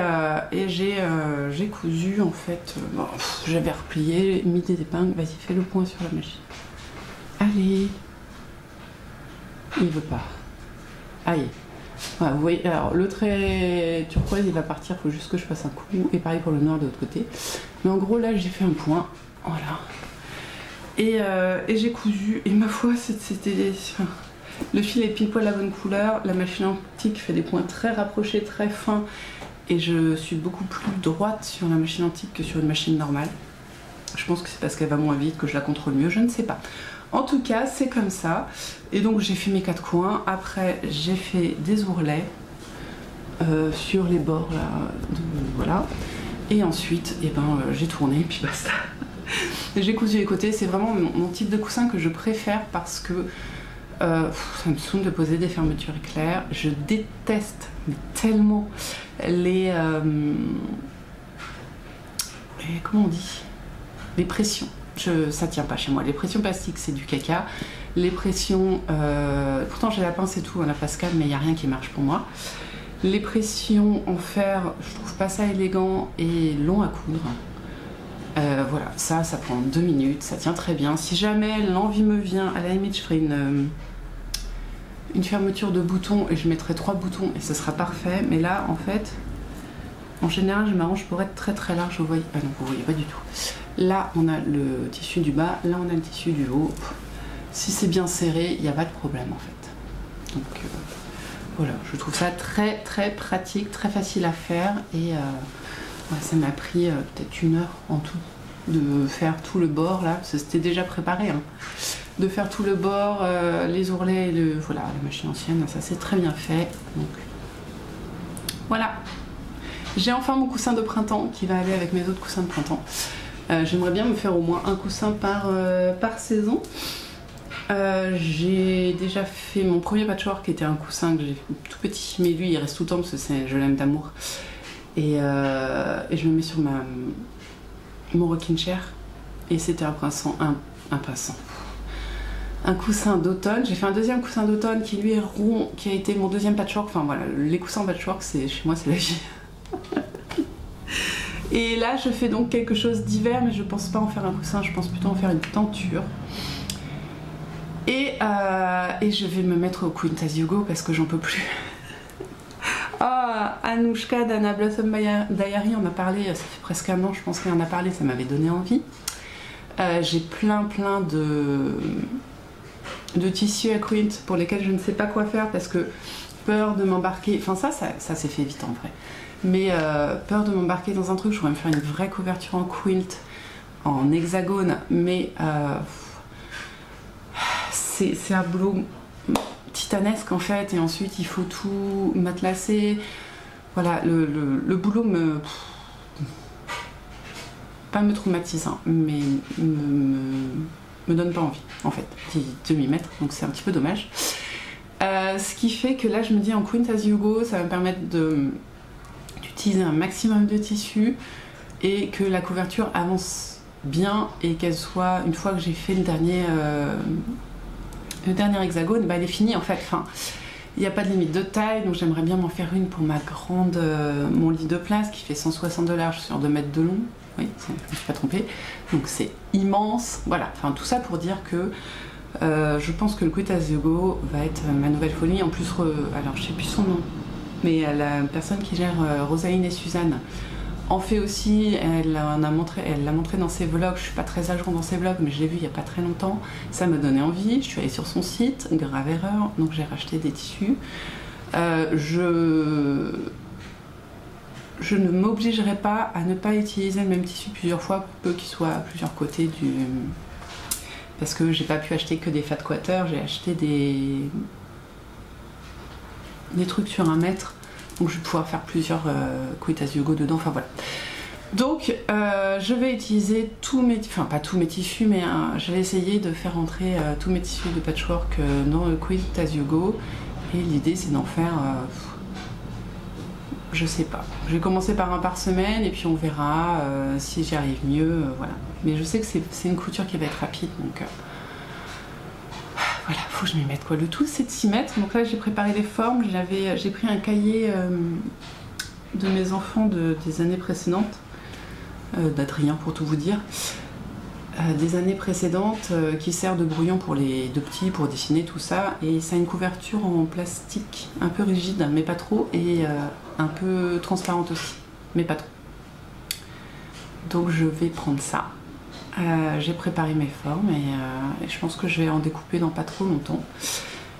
j'ai cousu en fait, bon, j'avais replié, mis des épingles, vas-y fais le point sur la machine, allez, il veut pas, aïe. Voilà, vous voyez, alors le trait turquoise il va partir, il faut juste que je fasse un coup, et pareil pour le noir de l'autre côté. Mais en gros là j'ai fait un point, voilà. Et j'ai cousu, et ma foi c'était... Enfin, le fil est pile poil la bonne couleur, la machine antique fait des points très rapprochés, très fins, et je suis beaucoup plus droite sur la machine antique que sur une machine normale. Je pense que c'est parce qu'elle va moins vite, que je la contrôle mieux, je ne sais pas. En tout cas, c'est comme ça. Et donc j'ai fait mes 4 coins. Après, j'ai fait des ourlets sur les bords là. Voilà. Et ensuite, eh ben, j'ai tourné, puis basta. J'ai cousu les côtés. C'est vraiment mon type de coussin que je préfère parce que ça me saoule de poser des fermetures éclairs. Je déteste mais tellement les comment on dit, les pressions. Ça tient pas chez moi. Les pressions plastiques, c'est du caca. Les pressions... pourtant, j'ai la pince et tout, la Pascal, mais il n'y a rien qui marche pour moi. Les pressions en fer, je trouve pas ça élégant et long à coudre. Voilà, ça prend 2 minutes, ça tient très bien. Si jamais l'envie me vient, à la limite, je ferai une fermeture de boutons et je mettrai 3 boutons et ce sera parfait. Mais là, en fait, En général, je m'arrange pour être très très large. Vous voyez? Ah non, vous voyez pas du tout. Là, on a le tissu du bas, là, on a le tissu du haut. Si c'est bien serré, il n'y a pas de problème en fait. Donc voilà, je trouve ça très très pratique, très facile à faire et ouais, ça m'a pris peut-être 1 heure en tout de faire tout le bord là, parce que c'était déjà préparé, hein. De faire tout le bord, les ourlets, voilà, la machine ancienne, ça c'est très bien fait. Donc voilà. J'ai enfin mon coussin de printemps qui va aller avec mes autres coussins de printemps. J'aimerais bien me faire au moins un coussin par saison. J'ai déjà fait mon premier patchwork qui était un coussin que j'ai tout petit, mais lui il reste tout le temps parce que je l'aime d'amour. Et je le mets sur mon rocking chair et c'était un coussin d'automne. J'ai fait un deuxième coussin d'automne qui lui est rond, qui a été mon deuxième patchwork. Enfin voilà, les coussins patchwork, chez moi c'est la vie. Et là je fais donc quelque chose d'hiver, mais je pense pas en faire un coussin, je pense plutôt en faire une tenture. Et je vais me mettre au Quintas Hugo parce que j'en peux plus. Ah, Anouchka d'Anna Blossom Diary, on a parlé, ça fait presque 1 an, je pense qu'elle en a parlé, ça m'avait donné envie. J'ai plein de tissus à Quint pour lesquels je ne sais pas quoi faire parce que peur de m'embarquer, enfin ça s'est fait vite en vrai, mais peur de m'embarquer dans un truc, je pourrais me faire une vraie couverture en quilt, en hexagone, mais c'est un boulot titanesque en fait, et ensuite il faut tout matelasser. Voilà, le boulot pas me traumatise, hein, mais me donne pas envie en fait de m'y mettre, donc c'est un petit peu dommage. Ce qui fait que là je me dis en Quintas Hugo ça va me permettre d'utiliser un maximum de tissu et que la couverture avance bien et qu'elle soit, une fois que j'ai fait le dernier hexagone, bah elle est finie en fait. Enfin, il n'y a pas de limite de taille, donc j'aimerais bien m'en faire une pour mon lit de place qui fait 160 de large sur 2 mètres de long. Oui, je ne me suis pas trompée. Donc c'est immense. Voilà, enfin tout ça pour dire que je pense que le Quintas Hugo va être ma nouvelle folie. En plus, alors je sais plus son nom, mais la personne qui gère Rosaline et Suzanne en fait aussi. Elle l'a montré dans ses vlogs. Je suis pas très à jour dans ses vlogs, mais je l'ai vu il y a pas très longtemps. Ça m'a donné envie. Je suis allée sur son site, grave erreur, donc j'ai racheté des tissus. Je ne m'obligerai pas à ne pas utiliser le même tissu plusieurs fois pour peu qu'il soit à plusieurs côtés parce que j'ai pas pu acheter que des fat quarters, j'ai acheté des trucs sur 1 mètre, donc je vais pouvoir faire plusieurs Quintas Hugo dedans, enfin voilà. Donc je vais utiliser pas tous mes tissus, mais je vais essayer de faire entrer tous mes tissus de patchwork dans le Quintas Hugo, et l'idée c'est d'en faire je sais pas. Je vais commencer par un par semaine et puis on verra si j'y arrive mieux, voilà. Mais je sais que c'est une couture qui va être rapide, donc voilà, faut que je m'y mette quoi. Le tout c'est de s'y mettre. Donc là j'ai préparé les formes, j'ai pris un cahier de mes enfants des années précédentes, d'Adrien pour tout vous dire, des années précédentes qui sert de brouillon pour les 2 petits, pour dessiner tout ça, et ça a une couverture en plastique un peu rigide mais pas trop, et un peu transparente aussi mais pas trop. Donc je vais prendre ça. J'ai préparé mes formes et je pense que je vais en découper dans pas trop longtemps.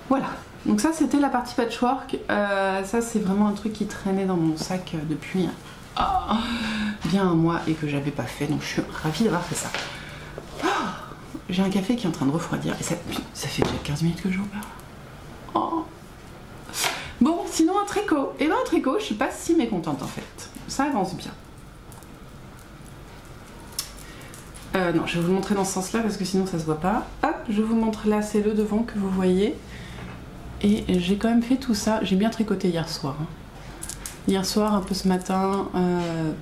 Voilà, donc ça c'était la partie patchwork. Ça c'est vraiment un truc qui traînait dans mon sac depuis bien 1 mois et que j'avais pas fait, donc je suis ravie d'avoir fait ça. J'ai un café qui est en train de refroidir et ça fait déjà 15 minutes que je vous parle. Bon, sinon un tricot. Et ben un tricot, je suis pas si mécontente en fait. Ça avance bien. Non, je vais vous le montrer dans ce sens-là parce que sinon ça se voit pas. Hop, je vous montre là, c'est le devant que vous voyez. Et j'ai quand même fait tout ça. J'ai bien tricoté hier soir. Hein. Hier soir, un peu ce matin,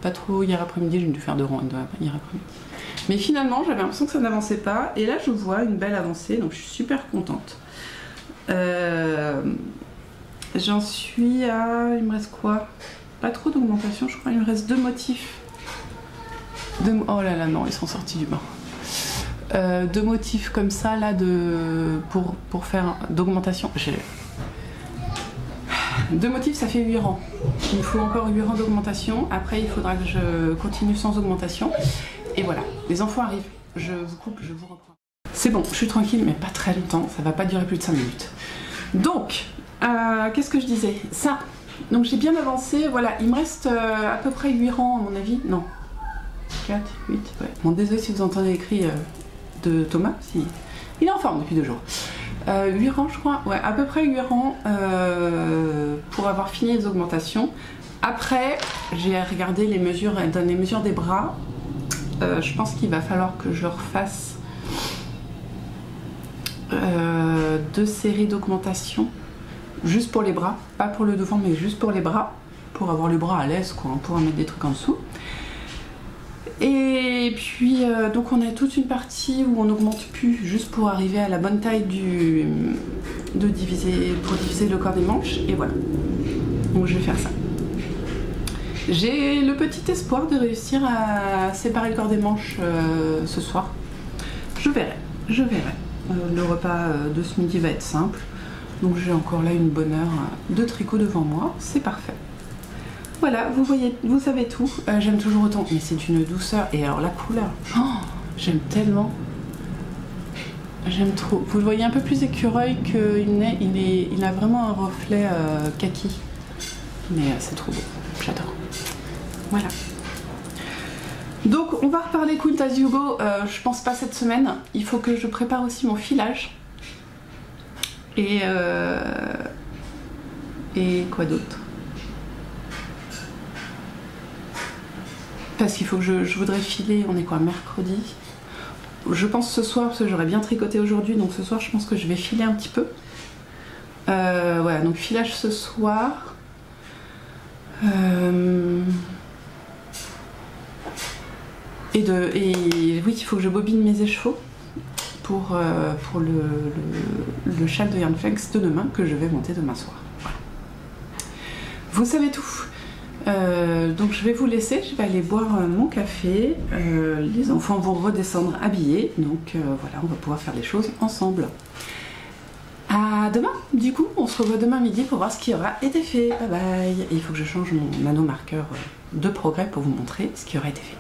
pas trop hier après-midi, j'ai dû faire 2 rangs hier après-midi. Mais finalement, j'avais l'impression que ça n'avançait pas. Et là, je vois une belle avancée, donc je suis super contente. J'en suis à... Il me reste quoi? Pas trop d'augmentation, je crois. Il me reste 2 motifs. Oh là là, non, ils sont sortis du bain. 2 motifs comme ça, là, pour faire d'augmentation. 2 motifs, ça fait 8 rangs. Il me faut encore 8 rangs d'augmentation. Après, il faudra que je continue sans augmentation. Et voilà, les enfants arrivent. Je vous coupe, je vous reprends. C'est bon, je suis tranquille, mais pas très longtemps. Ça va pas durer plus de 5 minutes. Donc, qu'est-ce que je disais? Ça. Donc j'ai bien avancé. Voilà, il me reste à peu près 8 rangs, à mon avis. Non. 4, 8, ouais. Bon, désolé si vous entendez l'écrit de Thomas. Si... Il est en forme depuis 2 jours. 8 rangs, je crois. Ouais, à peu près 8 rangs pour avoir fini les augmentations. Après, j'ai regardé les mesures, dans les mesures des bras. Je pense qu'il va falloir que je refasse 2 séries d'augmentation. Juste pour les bras. Pas pour le devant, mais juste pour les bras. Pour avoir les bras à l'aise, quoi. On pourra mettre des trucs en dessous. Et puis, donc on a toute une partie où on n'augmente plus, juste pour arriver à la bonne taille pour diviser le corps des manches, et voilà. Donc je vais faire ça. J'ai le petit espoir de réussir à séparer le corps des manches ce soir. Je verrai, je verrai. Le repas de ce midi va être simple, donc j'ai encore là une bonne heure de tricot devant moi, c'est parfait. Voilà, vous voyez, vous savez tout. J'aime toujours autant, mais c'est d'une douceur. Et alors la couleur, oh, j'aime tellement. J'aime trop. Vous le voyez un peu plus écureuil qu'il n'est. Il a vraiment un reflet kaki. Mais c'est trop beau. J'adore. Voilà. Donc on va reparler Count as you go. Je pense pas cette semaine. Il faut que je prépare aussi mon filage. Et quoi d'autre? Parce qu'il faut que je voudrais filer, on est quoi, mercredi? Je pense ce soir, parce que j'aurais bien tricoté aujourd'hui, donc ce soir je pense que je vais filer un petit peu. Voilà, donc filage ce soir. Et oui, il faut que je bobine mes écheveaux pour le châle de Yarn Flex de demain, que je vais monter demain soir. Voilà. Vous savez tout. Donc je vais vous laisser, je vais aller boire mon café, les enfants vont redescendre habillés, donc voilà, on va pouvoir faire les choses ensemble. À demain, du coup, on se revoit demain midi pour voir ce qui aura été fait. Bye bye. Et il faut que je change mon nanomarqueur de progrès pour vous montrer ce qui aura été fait.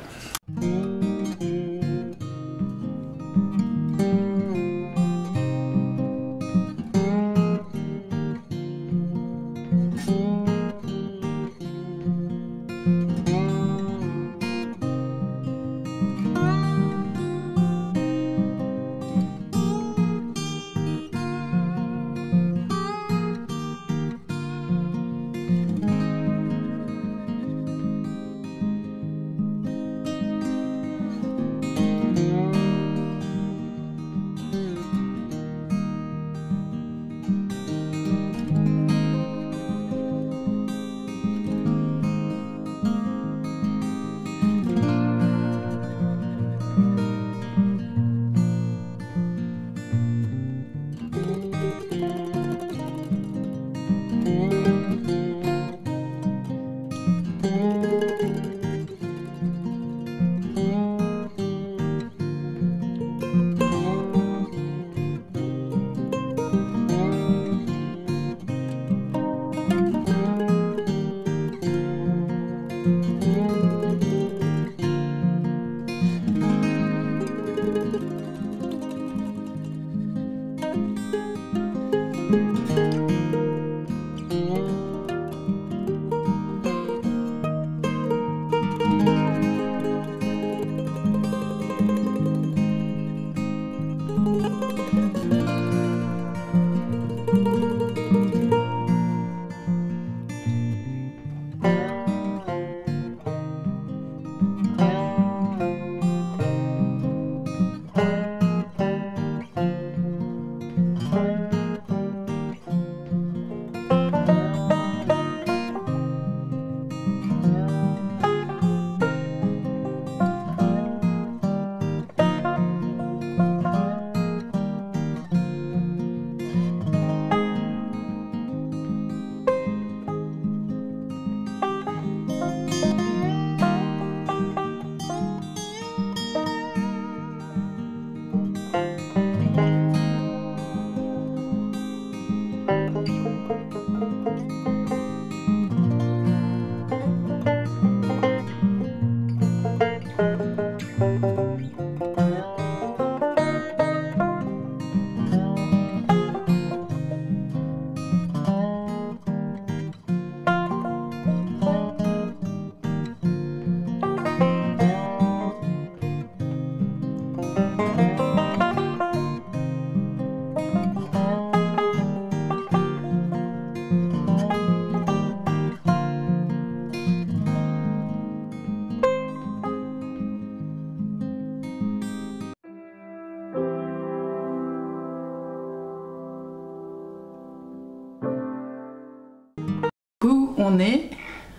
on est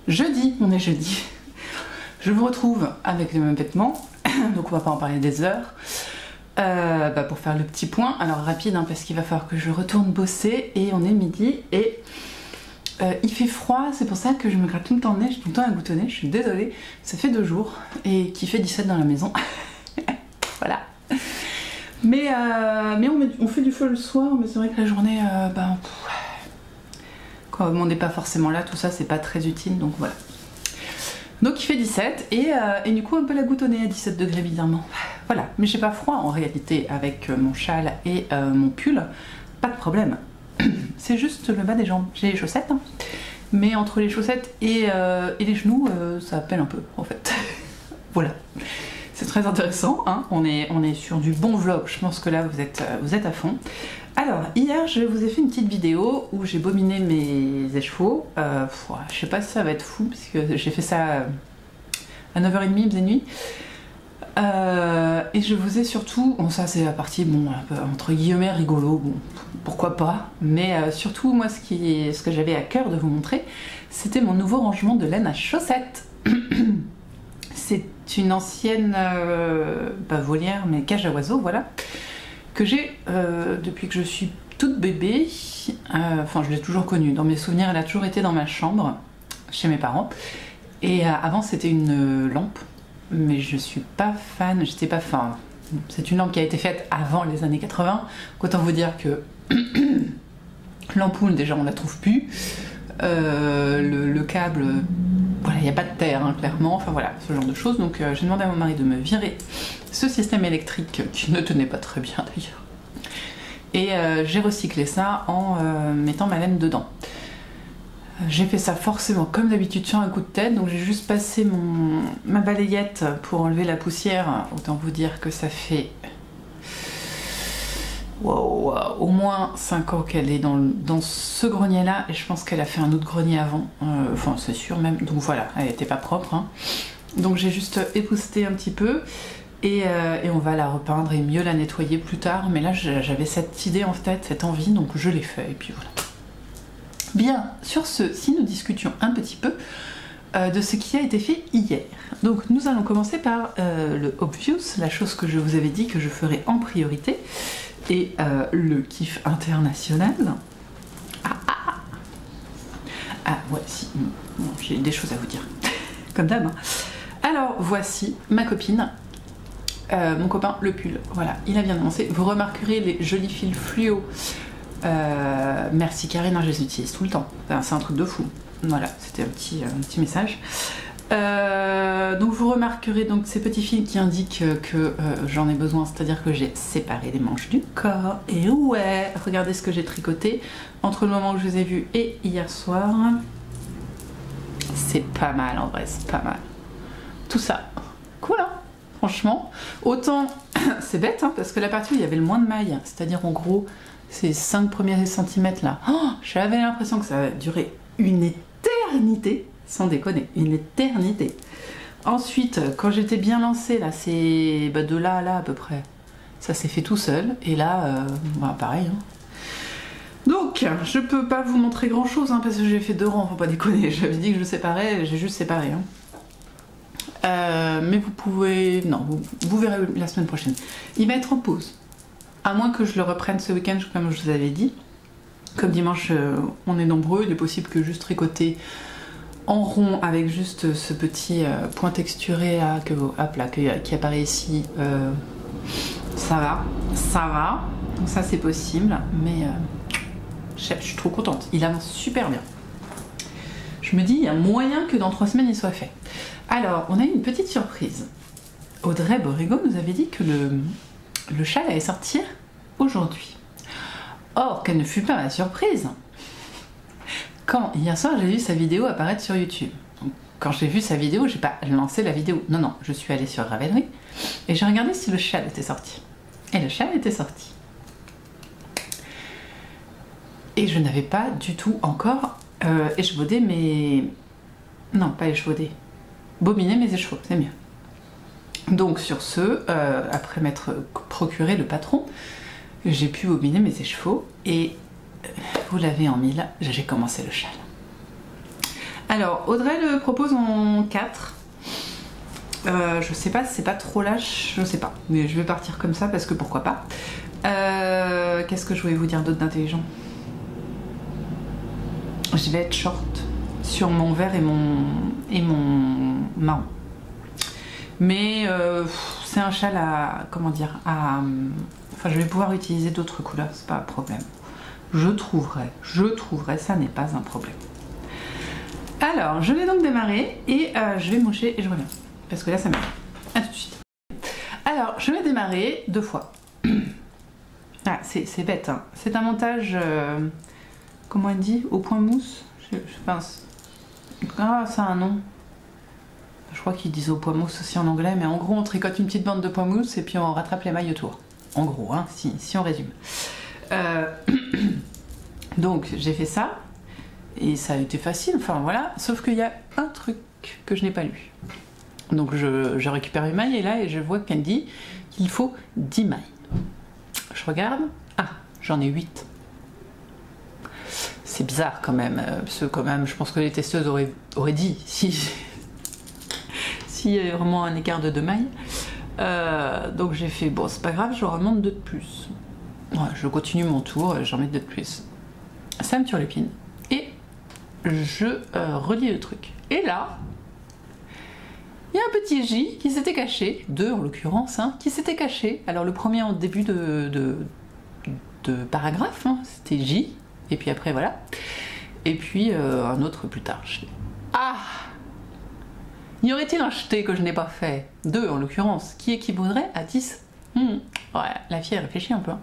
jeudi, Je vous retrouve avec les mêmes vêtements, donc on va pas en parler des heures. Pour faire le petit point, alors rapide hein, parce qu'il va falloir que je retourne bosser et on est midi et il fait froid, c'est pour ça que je me gratte tout le temps le nez, j'ai tout le temps un goutonnet, je suis désolée, ça fait 2 jours et qu'il fait 17 dans la maison. Voilà. Mais on fait du feu le soir, mais c'est vrai que la journée, quand on n'est pas forcément là, tout ça c'est pas très utile, donc voilà. Donc il fait 17 et du coup un peu la goutte au nez à 17 degrés bizarrement. Voilà, mais j'ai pas froid en réalité avec mon châle et mon pull, pas de problème. C'est juste le bas des jambes, j'ai les chaussettes, hein. Mais entre les chaussettes et les genoux, ça appelle un peu en fait. Voilà, c'est très intéressant, hein. On est sur du bon vlog, je pense que là vous êtes à fond. Alors, hier, je vous ai fait une petite vidéo où j'ai bominé mes écheveaux. Je sais pas si ça va être fou, parce que j'ai fait ça à 9h30, il faisait nuit. Et je vous ai surtout... Bon, ça, c'est la partie, bon, un peu, entre guillemets, rigolo, bon, pourquoi pas. Mais surtout, moi, ce que j'avais à cœur de vous montrer, c'était mon nouveau rangement de laine à chaussettes. C'est une ancienne volière, mais cage à oiseaux, voilà, que j'ai depuis que je suis toute bébé. Enfin, je l'ai toujours connue. Dans mes souvenirs, elle a toujours été dans ma chambre, chez mes parents. Et avant, c'était une lampe, mais je suis pas fan, j'étais pas fan. C'est une lampe qui a été faite avant les années 80. Autant vous dire que l'ampoule, déjà, on la trouve plus. Le câble, voilà, il n'y a pas de terre, hein, clairement. Enfin voilà, ce genre de choses. Donc j'ai demandé à mon mari de me virer ce système électrique qui ne tenait pas très bien d'ailleurs. Et j'ai recyclé ça en mettant ma laine dedans. J'ai fait ça forcément comme d'habitude sur un coup de tête, donc j'ai juste passé ma balayette pour enlever la poussière. Autant vous dire que ça fait au moins 5 ans qu'elle est dans ce grenier là, et je pense qu'elle a fait un autre grenier avant, enfin c'est sûr même, donc voilà, elle n'était pas propre, hein. Donc j'ai juste épousseté un petit peu. Et on va la repeindre et mieux la nettoyer plus tard, mais là j'avais cette idée en tête, cette envie, donc je l'ai fait et puis voilà. Bien, sur ce, si nous discutions un petit peu de ce qui a été fait hier. Donc nous allons commencer par le obvious, la chose que je vous avais dit que je ferais en priorité, et le kiff international. Voici, bon, j'ai des choses à vous dire, comme d'hab, hein. Alors voici ma copine. Mon copain, le pull, voilà, il a bien avancé. Vous remarquerez les jolis fils fluo. Merci Karine, je les utilise tout le temps. Enfin, c'est un truc de fou. Voilà, c'était un petit message. Donc vous remarquerez donc ces petits fils qui indiquent que j'en ai besoin, c'est-à-dire que j'ai séparé les manches du corps. Et ouais, regardez ce que j'ai tricoté entre le moment où je vous ai vu et hier soir. C'est pas mal en vrai, c'est pas mal. Tout ça, cool hein. Franchement, autant c'est bête hein, parce que la partie où il y avait le moins de mailles, c'est-à-dire en gros ces 5 premiers centimètres là, j'avais l'impression que ça va durer une éternité, sans déconner, une éternité. Ensuite, quand j'étais bien lancée là, c'est de là à là à peu près, ça s'est fait tout seul, et là, pareil. Hein. Donc, je peux pas vous montrer grand chose hein, parce que j'ai fait 2 rangs, faut pas déconner, j'avais dit que je séparais, j'ai juste séparé. Hein. Mais vous pouvez... Non, vous verrez la semaine prochaine. Il va être en pause. À moins que je le reprenne ce week-end, comme je vous avais dit. Comme dimanche, on est nombreux, il est possible que juste tricoter en rond avec juste ce petit point texturé là, qui apparaît ici. Ça va. Donc ça c'est possible, mais je suis trop contente. Il avance super bien. Je me dis, il y a moyen que dans 3 semaines il soit fait. Alors, on a eu une petite surprise. Audrey Borrego nous avait dit que le châle allait sortir aujourd'hui. Or, quelle ne fut pas ma surprise quand hier soir j'ai vu sa vidéo apparaître sur YouTube. Donc, quand j'ai vu sa vidéo, j'ai pas lancé la vidéo. Non, je suis allée sur Ravelry et j'ai regardé si le châle était sorti. Et le châle était sorti. Et je n'avais pas du tout encore échevaudé mes... Non, pas échevaudé. Bobiner mes écheveaux, c'est mieux. Donc sur ce, après m'être procuré le patron, j'ai pu bobiner mes écheveaux et vous l'avez en mille, j'ai commencé le châle. Alors Audrey le propose en 4. Je sais pas si c'est pas trop lâche, je sais pas. Mais je vais partir comme ça parce que pourquoi pas. Qu'est-ce que je voulais vous dire d'autre d'intelligent? Je vais être short sur mon vert et mon marron. Mais c'est un châle à, comment dire, enfin je vais pouvoir utiliser d'autres couleurs, c'est pas un problème. Je trouverai, ça n'est pas un problème. Alors, je vais donc démarrer et je vais moucher et je reviens. Parce que là, ça m'aide. A tout de suite. Alors, je vais démarrer 2 fois. Ah, c'est bête, hein. C'est un montage, comment elle dit, au point mousse. Je pense. Ah, ça a un nom. Je crois qu'ils disent au point mousse aussi en anglais, mais en gros, on tricote une petite bande de point mousse et puis on rattrape les mailles autour. En gros, hein, si on résume. Donc, j'ai fait ça. Et ça a été facile, enfin voilà. Sauf qu'il y a un truc que je n'ai pas lu. Donc, je récupère une maille et là, je vois qu'elle dit qu'il faut 10 mailles. Je regarde. Ah, j'en ai 8. C'est bizarre quand même, parce que quand même, je pense que les testeuses auraient dit s'il y a vraiment un écart de 2 mailles. Donc j'ai fait, bon c'est pas grave, je remonte 2 de plus. Ouais, je continue mon tour, j'en mets 2 de plus. Ça me turlupine. Et je relis le truc. Et là, il y a un petit J qui s'était caché, 2 en l'occurrence, hein, qui s'était caché. Alors le premier en début de paragraphe, hein, c'était J, et puis après voilà. Et puis un autre plus tard. Ah! Y aurait-il un jeté que je n'ai pas fait? 2 en l'occurrence, qui équivaudrait à 10. Ouais, la fille elle réfléchit un peu. Hein.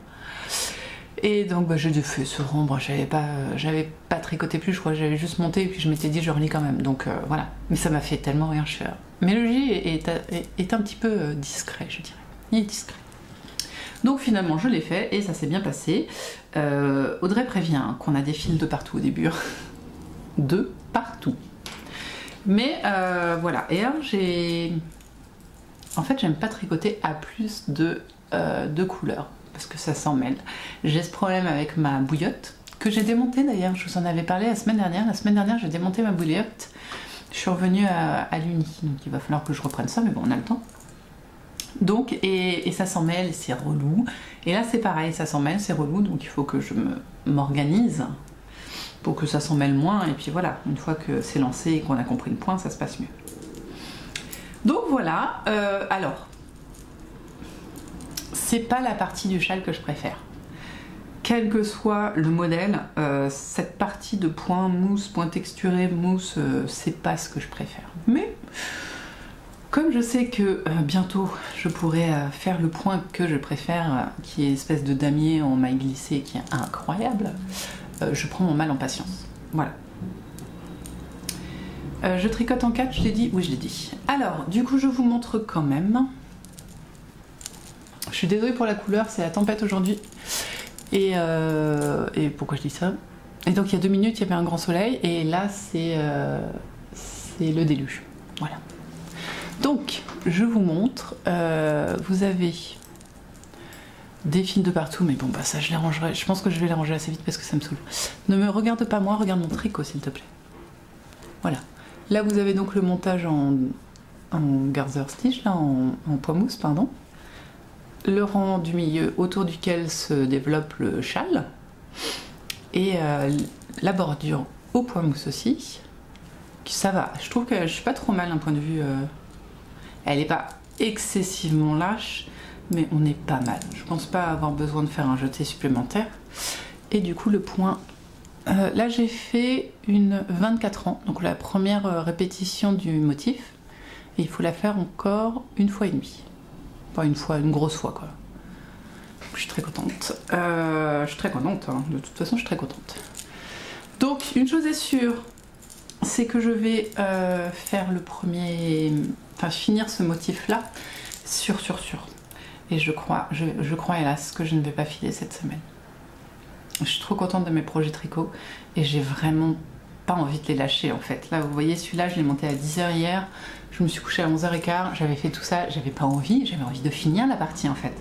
Et donc bah, j'ai fait ce rond, j'avais pas tricoté plus, je crois que j'avais juste monté et puis je m'étais dit je relis quand même. Donc voilà, mais ça m'a fait tellement rien, je fais. Mais le J est un petit peu discret, je dirais. Il est discret. Donc finalement je l'ai fait et ça s'est bien passé. Audrey prévient qu'on a des fils de partout au début. De partout. Mais voilà, et alors en fait j'aime pas tricoter à plus de couleurs parce que ça s'en mêle. J'ai ce problème avec ma bouillotte que j'ai démontée d'ailleurs, je vous en avais parlé la semaine dernière. La semaine dernière j'ai démonté ma bouillotte, je suis revenue à l'Uni, donc il va falloir que je reprenne ça, mais bon on a le temps. Donc et ça s'en mêle, c'est relou. Et là c'est pareil, ça s'en mêle, c'est relou, donc il faut que je m'organise pour que ça s'en mêle moins, et puis voilà, une fois que c'est lancé et qu'on a compris le point, ça se passe mieux. Donc voilà, alors, c'est pas la partie du châle que je préfère. Quel que soit le modèle, cette partie de point mousse, point texturé, mousse, c'est pas ce que je préfère. Mais, comme je sais que bientôt je pourrai faire le point que je préfère, qui est une espèce de damier en maille glissée qui est incroyable, je prends mon mal en patience. Voilà. Je tricote en 4, je l'ai dit? Oui, je l'ai dit. Alors, du coup, je vous montre quand même. Je suis désolée pour la couleur, c'est la tempête aujourd'hui. Et pourquoi je dis ça? Et donc, il y a 2 minutes, il y avait un grand soleil. Et là, c'est le déluge. Voilà. Donc, je vous montre. Vous avez des fils de partout, mais bon, bah ça, je les rangerai. Je pense que je vais les ranger assez vite parce que ça me saoule. Ne me regarde pas moi, regarde mon tricot, s'il te plaît. Voilà. Là, vous avez donc le montage en garter stitch, là, en point mousse, pardon. Le rang du milieu autour duquel se développe le châle. Et la bordure au point mousse aussi. Ça va. Je trouve que je suis pas trop mal d'un point de vue. Elle n'est pas excessivement lâche, mais on est pas mal. Je pense pas avoir besoin de faire un jeté supplémentaire. Et du coup, le point. Là, j'ai fait une 24 ans, donc la première répétition du motif. Et il faut la faire encore 1 fois et demie. Pas une fois, une grosse fois, quoi. Je suis très contente. Je suis très contente, hein. De toute façon, je suis très contente. Donc, une chose est sûre, c'est que je vais faire le premier. Enfin, finir ce motif-là sur. Et je crois, hélas, que je ne vais pas filer cette semaine. Je suis trop contente de mes projets tricot et j'ai vraiment pas envie de les lâcher en fait. Là, vous voyez, celui-là, je l'ai monté à 10 h hier. Je me suis couchée à 11 h 15, j'avais fait tout ça, j'avais pas envie, j'avais envie de finir la partie en fait.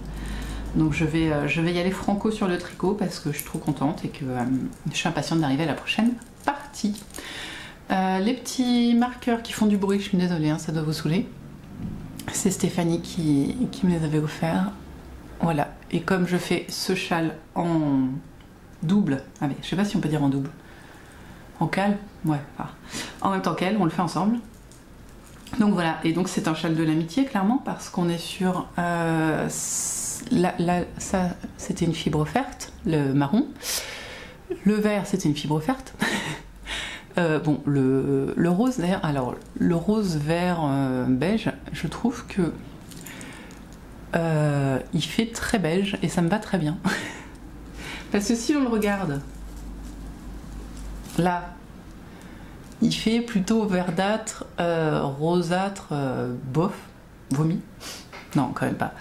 Donc je vais y aller franco sur le tricot parce que je suis trop contente et que je suis impatiente d'arriver à la prochaine partie. Les petits marqueurs qui font du bruit, je suis désolée, hein, ça doit vous saouler. C'est Stéphanie qui me les avait offerts. Voilà, et comme je fais ce châle en double, ah mais je sais pas si on peut dire en double, en cale, ouais, enfin, en même temps qu'elle, on le fait ensemble. Donc voilà, et donc c'est un châle de l'amitié clairement parce qu'on est sur, ça c'était une fibre offerte, le marron, le vert c'était une fibre offerte. Bon, le rose d'ailleurs, alors le rose vert beige, je trouve que il fait très beige et ça me va très bien. Parce que si on le regarde, là, il fait plutôt verdâtre, rosâtre, bof, vomi. Non, quand même pas.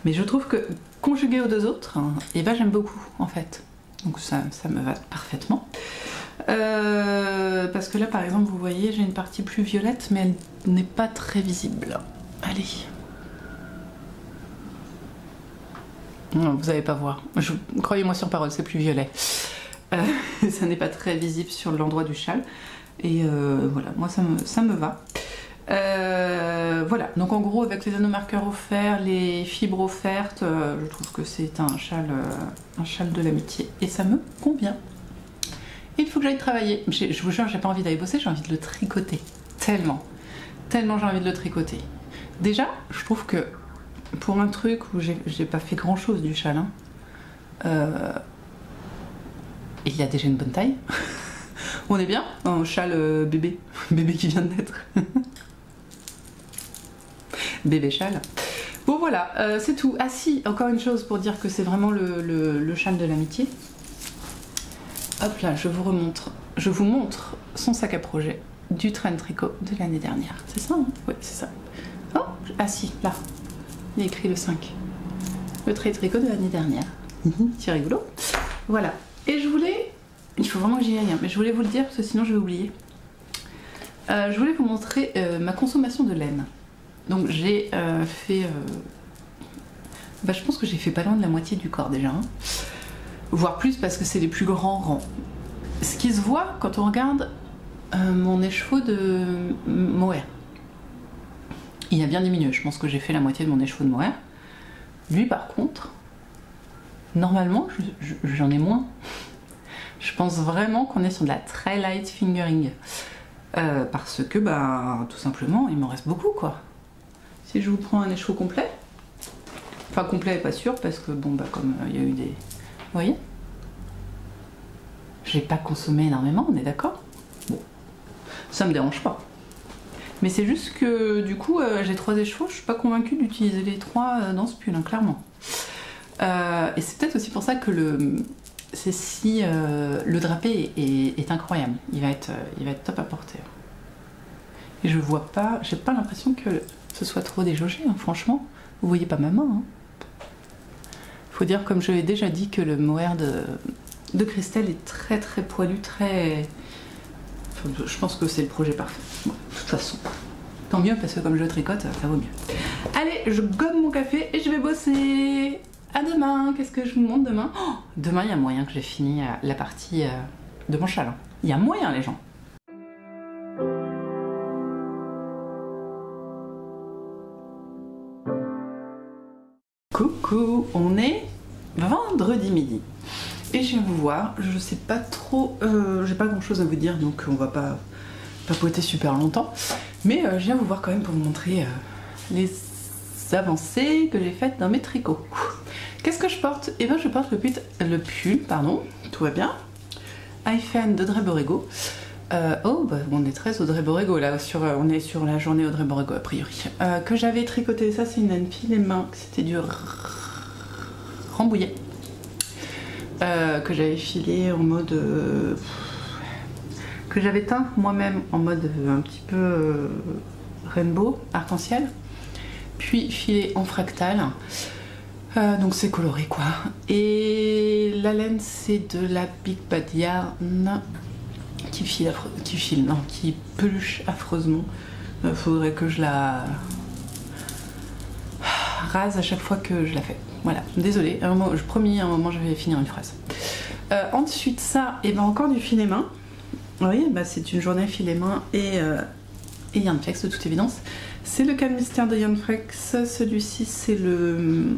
Mais je trouve que conjugué aux deux autres, hein, et ben j'aime beaucoup en fait. Donc ça me va parfaitement. Parce que là par exemple vous voyez j'ai une partie plus violette mais elle n'est pas très visible. Allez. Non, vous n'allez pas voir. Croyez-moi sur parole, c'est plus violet. Ça n'est pas très visible sur l'endroit du châle. Et voilà, moi ça me va. Voilà, donc en gros avec les anneaux marqueurs offerts, les fibres offertes, je trouve que c'est un châle de l'amitié et ça me convient. Et il faut que j'aille travailler. Je vous jure, j'ai pas envie d'aller bosser, j'ai envie de le tricoter. Tellement j'ai envie de le tricoter. Déjà, je trouve que pour un truc où j'ai pas fait grand chose du châle, hein, il y a déjà une bonne taille. On est bien, un châle bébé, bébé qui vient de naître. Bébé châle. Bon voilà, c'est tout. Ah si, encore une chose pour dire que c'est vraiment le châle de l'amitié. Hop là, je vous montre son sac à projet du Trend Tricot de l'année dernière. C'est ça, hein? Oui, c'est ça. Oh, ah si, là. Il y a écrit le 5. Le Trend Tricot de l'année dernière. C'est rigolo. Voilà. Et je voulais... Il faut vraiment que j'y aille, hein, mais je voulais vous le dire parce que sinon je vais oublier. Je voulais vous montrer ma consommation de laine. Donc j'ai fait... Bah, je pense que j'ai fait pas loin de la moitié du corps déjà. Hein. Voire plus parce que c'est les plus grands rangs. Ce qui se voit quand on regarde mon écheveau de mohair. Il a bien diminué, je pense que j'ai fait la moitié de mon écheveau de mohair. Lui par contre, normalement j'en ai moins. Je pense vraiment qu'on est sur de la très light fingering. Parce que bah tout simplement il m'en reste beaucoup quoi. Si je vous prends un écheveau complet, enfin complet pas sûr parce que bon bah comme il y a eu des... Vous voyez? J'ai pas consommé énormément, on est d'accord? Bon, ça me dérange pas. Mais c'est juste que du coup, j'ai 3 écheveaux, je suis pas convaincue d'utiliser les 3 dans ce pull, hein, clairement. Et c'est peut-être aussi pour ça que le drapé est incroyable. Il va être top à porter. Et je vois pas, j'ai pas l'impression que ce soit trop déjaugé, hein, franchement. Vous voyez pas ma main, hein. Faut dire, comme je l'ai déjà dit, que le mohair de Christelle est très très poilu, très... Enfin, je pense que c'est le projet parfait. Bon, de toute façon, tant mieux parce que comme je tricote, ça vaut mieux. Allez, je gomme mon café et je vais bosser. À demain. Qu'est-ce que je vous montre demain? Oh, demain, il y a moyen que j'ai fini la partie de mon châle. Il y a moyen, les gens. Coucou, on est vendredi midi et je viens vous voir, je sais pas trop, j'ai pas grand chose à vous dire donc on va pas papoter super longtemps, mais je viens vous voir quand même pour vous montrer les avancées que j'ai faites dans mes tricots. Qu'est-ce que je porte? Eh bien je porte le pull, pardon, tout va bien, Hyphen d'Audrey Borrego. Oh, bah, on est très Audrey Borrego là, on est sur la journée Audrey Borrego a priori. Que j'avais tricoté, ça c'est une laine filet main, c'était du Rambouillet. Que j'avais filé en mode... que j'avais teint moi-même en mode un petit peu rainbow, arc-en-ciel. Puis filé en fractal. Donc c'est coloré quoi. Et la laine c'est de la Big Bad Yarn. Qui peluche affreusement. Faudrait que je la rase à chaque fois que je la fais. Voilà, désolée, promis, à un moment je vais finir une phrase. Ensuite ça, et ben encore du filet main. Oui, bah c'est une journée filet main et Yarn Flex de toute évidence. C'est le cas de mystère de Yarn Flex. Celui-ci c'est le...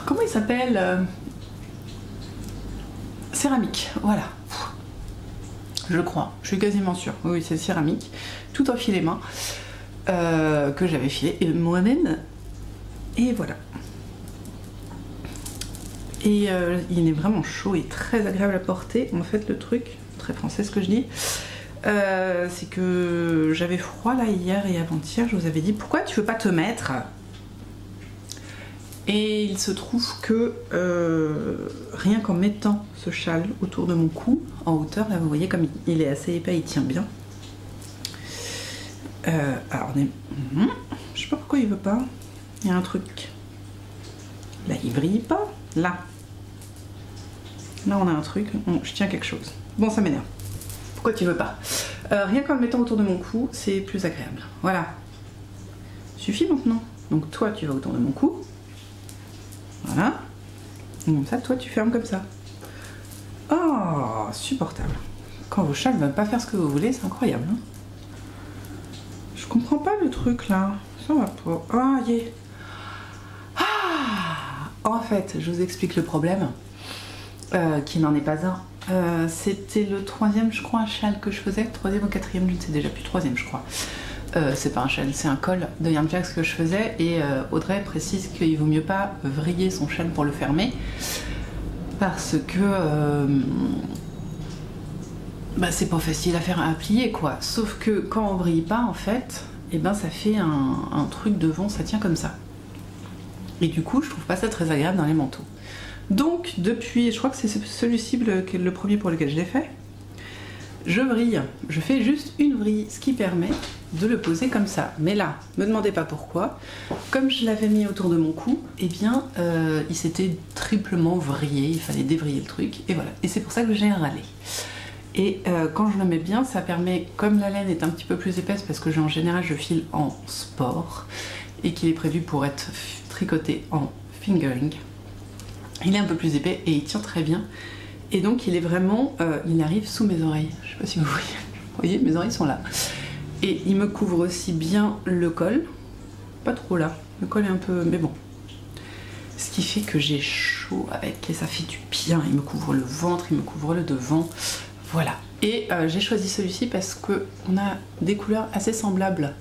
Comment il s'appelle Céramique, voilà. Je crois, je suis quasiment sûre. Oui, c'est céramique, tout en filet main que j'avais filé moi-même. Et voilà. Et il est vraiment chaud et très agréable à porter. En fait, le truc, très français ce que je dis, c'est que j'avais froid là hier et avant-hier. Je vous avais dit pourquoi tu veux pas te mettre. Et il se trouve que rien qu'en mettant ce châle autour de mon cou, en hauteur, là vous voyez comme il est assez épais, il tient bien. Alors on est... je sais pas pourquoi il veut pas. Il y a un truc. Là il brille pas. Là. Là on a un truc. Je tiens quelque chose. Bon ça m'énerve. Pourquoi tu veux pas rien qu'en le mettant autour de mon cou, c'est plus agréable. Voilà. Suffit maintenant. Donc toi tu vas autour de mon cou. Voilà. Comme ça, toi, tu fermes comme ça. Oh, supportable. Quand vos châles ne veulent pas faire ce que vous voulez, c'est incroyable. Hein, je comprends pas le truc, là. Ça va pas. Ah, yeah. En fait, je vous explique le problème, qui n'en est pas un. C'était le 3e, je crois, châle que je faisais. 3e ou 4e, je ne sais déjà plus. 3e, je crois. C'est pas un châle, c'est un col de Yarn Flex que je faisais et Audrey précise qu'il vaut mieux pas vriller son châle pour le fermer parce que bah, c'est pas facile à faire à plier quoi. Sauf que quand on vrille pas en fait, et ben ça fait un truc devant, ça tient comme ça. Et du coup je trouve pas ça très agréable dans les manteaux. Donc depuis, je crois que c'est celui-ci le premier pour lequel je l'ai fait. Je vrille, je fais juste une vrille, ce qui permet de le poser comme ça. Mais là, me demandez pas pourquoi, comme je l'avais mis autour de mon cou, eh bien, il s'était triplement vrillé, il fallait dévriller le truc, et voilà. Et c'est pour ça que j'ai râlé. Et quand je le mets bien, ça permet, comme la laine est un petit peu plus épaisse, parce que en général je file en sport, et qu'il est prévu pour être tricoté en fingering, il est un peu plus épais et il tient très bien. Et donc il est vraiment, il arrive sous mes oreilles. Je sais pas si vous voyez. Vous voyez, mes oreilles sont là. Et il me couvre aussi bien le col. Pas trop là. Le col est un peu... mais bon. Ce qui fait que j'ai chaud avec et ça fait du bien. Il me couvre le ventre, il me couvre le devant. Voilà. Et j'ai choisi celui-ci parce qu'on a des couleurs assez semblables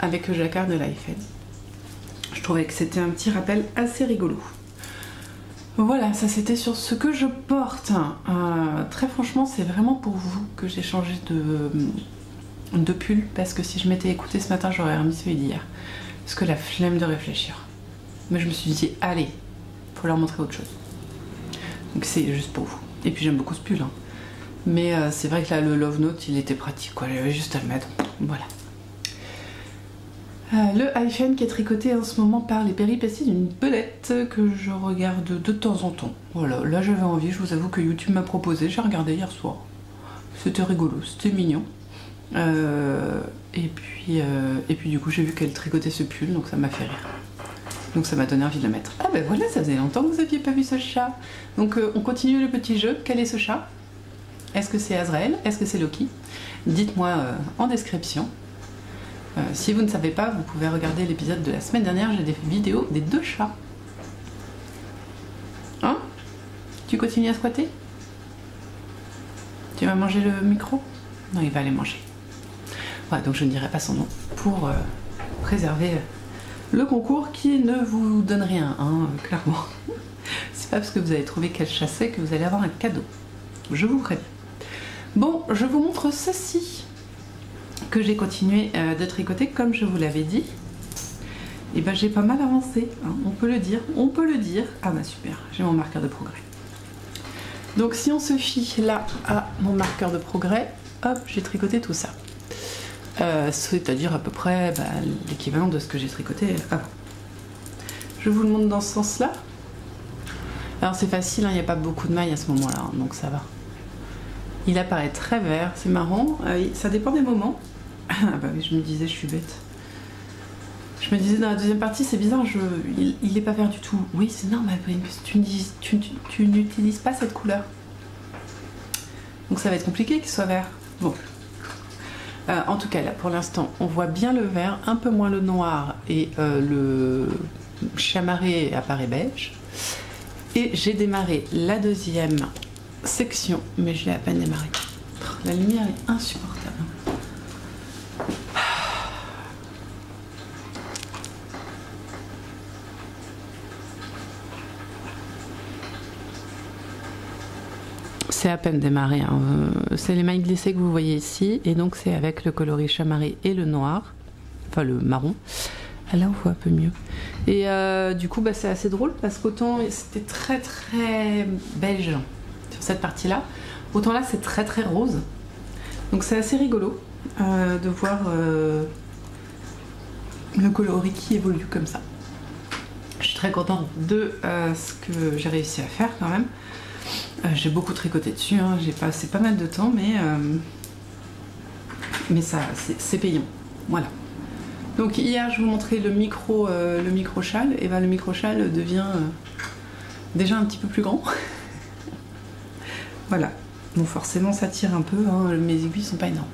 avec le jacquard de l'Aifen. Je trouvais que c'était un petit rappel assez rigolo. Voilà, ça c'était sur ce que je porte. Très franchement, c'est vraiment pour vous que j'ai changé de pull parce que si je m'étais écoutée ce matin, j'aurais remis celui d'hier. Parce que la flemme de réfléchir. Mais je me suis dit, allez, faut leur montrer autre chose. Donc c'est juste pour vous. Et puis j'aime beaucoup ce pull. Hein. Mais c'est vrai que là, le Love Note, il était pratique, quoi. J'avais juste à le mettre. Voilà. Le Aifen qui est tricoté en ce moment par les péripéties d'une belette que je regarde de temps en temps. Voilà, là j'avais envie, je vous avoue que YouTube m'a proposé, j'ai regardé hier soir. C'était rigolo, c'était mignon. Et puis du coup j'ai vu qu'elle tricotait ce pull, donc ça m'a fait rire. Donc ça m'a donné envie de le mettre. Ah ben voilà, ça faisait longtemps que vous n'aviez pas vu ce chat. Donc on continue le petit jeu. Quel est ce chat? Est-ce que c'est Azrael? Est-ce que c'est Loki? Dites-moi en description. Si vous ne savez pas, vous pouvez regarder l'épisode de la semaine dernière, j'ai des vidéos des 2 chats. Hein? Tu continues à squatter? Tu vas manger le micro? Non, il va aller manger. Voilà, donc je ne dirai pas son nom pour préserver le concours qui ne vous donne rien, hein, clairement. C'est pas parce que vous avez trouvé quel chat c'est que vous allez avoir un cadeau. Je vous préviens. Bon, je vous montre ceci. Que j'ai continué de tricoter comme je vous l'avais dit. Et ben j'ai pas mal avancé, hein, on peut le dire, Ah bah super, j'ai mon marqueur de progrès. Donc si on se fie là à mon marqueur de progrès, hop, j'ai tricoté tout ça. C'est-à-dire à peu près l'équivalent de ce que j'ai tricoté avant. Je vous le montre dans ce sens-là. Alors c'est facile, il n'y a pas beaucoup de mailles à ce moment-là, hein, donc ça va. Il apparaît très vert, c'est marrant, ça dépend des moments. Ah bah oui, je me disais, je suis bête. Je me disais dans la deuxième partie, c'est bizarre, il est pas vert du tout. Oui, c'est normal, tu n'utilises pas cette couleur. Donc ça va être compliqué qu'il soit vert. Bon. En tout cas, là, pour l'instant, on voit bien le vert, un peu moins le noir et le chamarré apparaît beige. Et j'ai démarré la deuxième section, mais je l'ai à peine démarré. La lumière est insupportable. C'est à peine démarré, hein. C'est les mailles glissées que vous voyez ici, et donc c'est avec le coloris chamarré et le noir, enfin le marron. Là on voit un peu mieux. Et du coup bah, c'est assez drôle parce qu'autant c'était très beige sur cette partie-là, autant là c'est très rose. Donc c'est assez rigolo de voir le coloris qui évolue comme ça. Je suis très contente de ce que j'ai réussi à faire quand même. J'ai beaucoup tricoté dessus, hein. J'ai passé pas mal de temps, mais ça c'est payant. Voilà. Donc hier je vous montrais le micro châle, et ben le micro châle devient déjà un petit peu plus grand. Voilà. Bon forcément ça tire un peu, hein. Mes aiguilles sont pas énormes.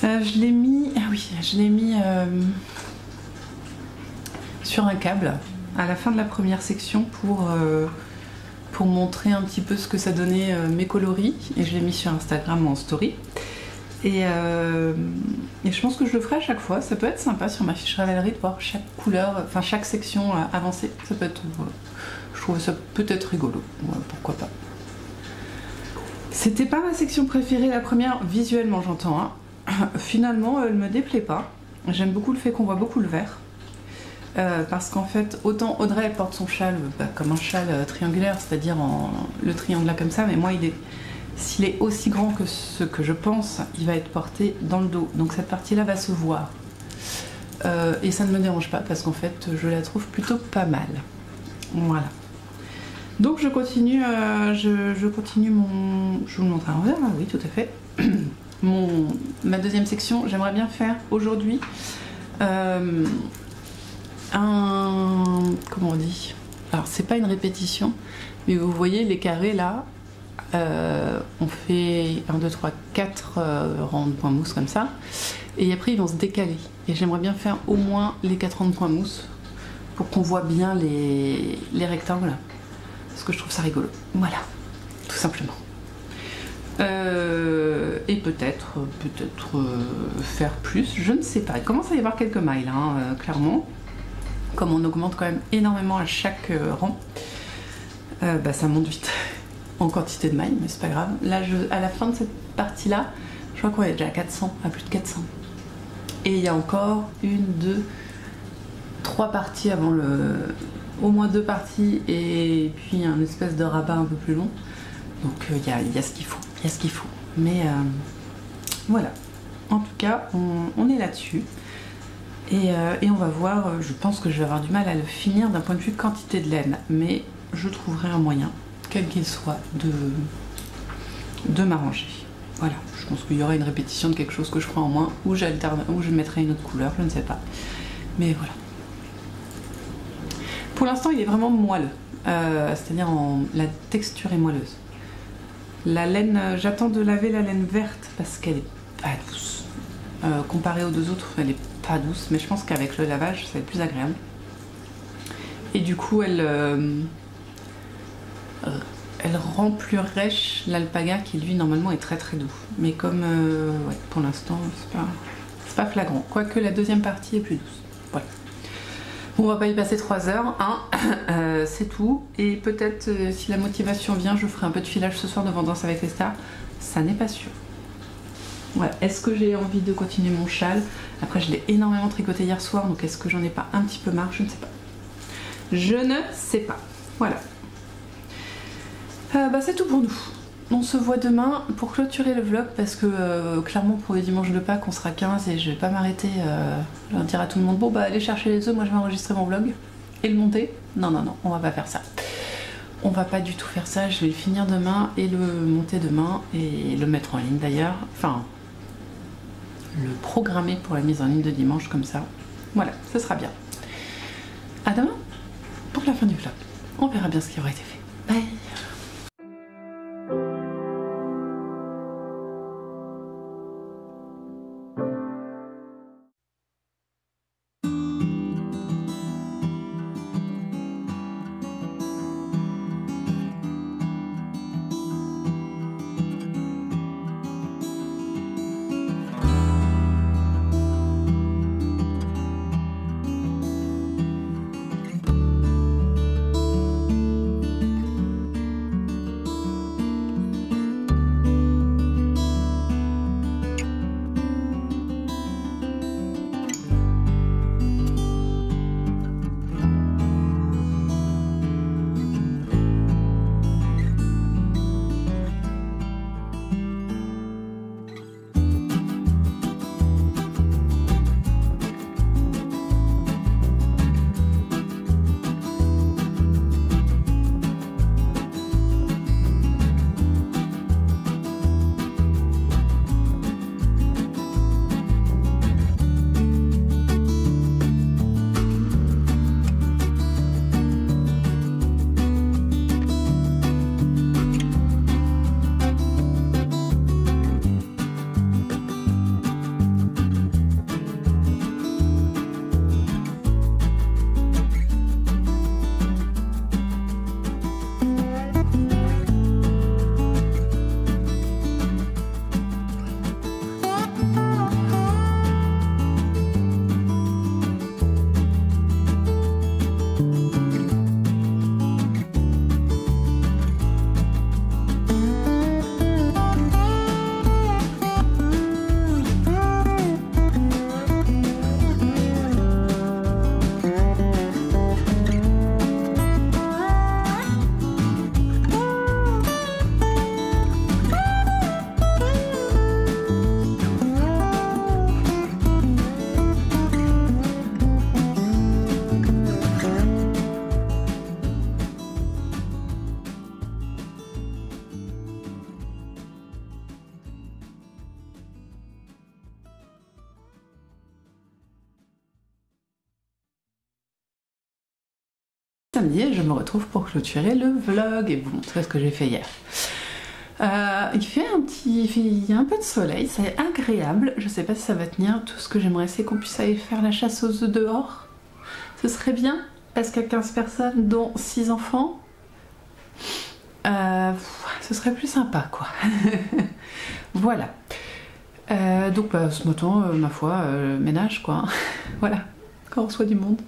Je l'ai mis, ah oui, je l'ai mis sur un câble à la fin de la première section pour montrer un petit peu ce que ça donnait mes coloris, et je l'ai mis sur Instagram en story. Et je pense que je le ferai à chaque fois. Ça peut être sympa sur ma fiche Ravelry de voir chaque couleur, enfin chaque section avancer. Ça peut être, je trouve ça peut-être rigolo. Ouais, pourquoi pas. C'était pas ma section préférée la première, visuellement j'entends. Hein. Finalement, elle me déplaît pas. J'aime beaucoup le fait qu'on voit beaucoup le vert. Parce qu'en fait, autant Audrey porte son châle comme un châle triangulaire, c'est-à-dire le triangle là comme ça, mais moi s'il est aussi grand que ce que je pense, il va être porté dans le dos. Donc cette partie-là va se voir. Et ça ne me dérange pas parce qu'en fait, je la trouve plutôt pas mal. Voilà. Donc je continue, je continue mon... Je vous le montre à l'envers, oui, tout à fait. Ma deuxième section, j'aimerais bien faire aujourd'hui comment on dit, alors c'est pas une répétition, mais vous voyez les carrés là, on fait 1, 2, 3, 4 rangs de point mousse comme ça, et après ils vont se décaler, et j'aimerais bien faire au moins les 4 rangs de point mousse pour qu'on voit bien les rectangles, parce que je trouve ça rigolo. Voilà, tout simplement. Et peut-être faire plus, je ne sais pas. Il commence à y avoir quelques mailles hein, clairement. Comme on augmente quand même énormément à chaque rang, bah, ça monte vite en quantité de mailles, mais c'est pas grave. Là, à la fin de cette partie-là, je crois qu'on est déjà à 400, à plus de 400. Et il y a encore 1, 2, 3 parties avant au moins 2 parties, et puis un espèce de rabat un peu plus long. Donc il y a ce qu'il faut, il y a ce qu'il faut. Mais voilà. En tout cas, on est là-dessus. Et on va voir, je pense que je vais avoir du mal à le finir d'un point de vue quantité de laine, mais je trouverai un moyen, quel qu'il soit, de m'arranger. Voilà, je pense qu'il y aura une répétition de quelque chose que je ferai en moins, ou je mettrai une autre couleur, je ne sais pas. Mais voilà. Pour l'instant, il est vraiment moelleux, c'est-à-dire la texture est moelleuse. La laine, j'attends de laver la laine verte parce qu'elle est pas douce. Comparée aux deux autres, elle est pas douce, mais je pense qu'avec le lavage ça va être plus agréable. Et du coup elle rend plus rêche l'alpaga qui lui normalement est très doux. Mais comme ouais, pour l'instant c'est pas flagrant. Quoique la deuxième partie est plus douce. Voilà. Bon, on va pas y passer 3 heures, hein. C'est tout. Et peut-être si la motivation vient, je ferai un peu de filage ce soir devant Danse avec les stars. Ça n'est pas sûr. Voilà. Est-ce que j'ai envie de continuer mon châle? Après je l'ai énormément tricoté hier soir, donc est-ce que j'en ai pas un petit peu marre? Je ne sais pas. Je ne sais pas. Voilà. Bah c'est tout pour nous. On se voit demain pour clôturer le vlog parce que clairement pour le dimanche de Pâques on sera 15 et je vais pas m'arrêter leur dire à tout le monde bon bah allez chercher les œufs, moi je vais enregistrer mon vlog et le monter. Non, on va pas faire ça. On va pas du tout faire ça, je vais le finir demain et le monter demain et le mettre en ligne d'ailleurs. Enfin, le programmer pour la mise en ligne de dimanche comme ça. Voilà, ce sera bien. À demain pour la fin du vlog. On verra bien ce qui aura été fait. Bye. Samedi et je me retrouve pour clôturer le vlog et vous montrer ce que j'ai fait hier. Il y a un peu de soleil, c'est agréable. Je sais pas si ça va tenir. Tout ce que j'aimerais, c'est qu'on puisse aller faire la chasse aux œufs dehors. Ce serait bien parce qu'il y a 15 personnes, dont 6 enfants. Ce serait plus sympa, quoi. Voilà. Donc, ce matin, ma foi, ménage, quoi. Voilà. Quand on reçoit du monde.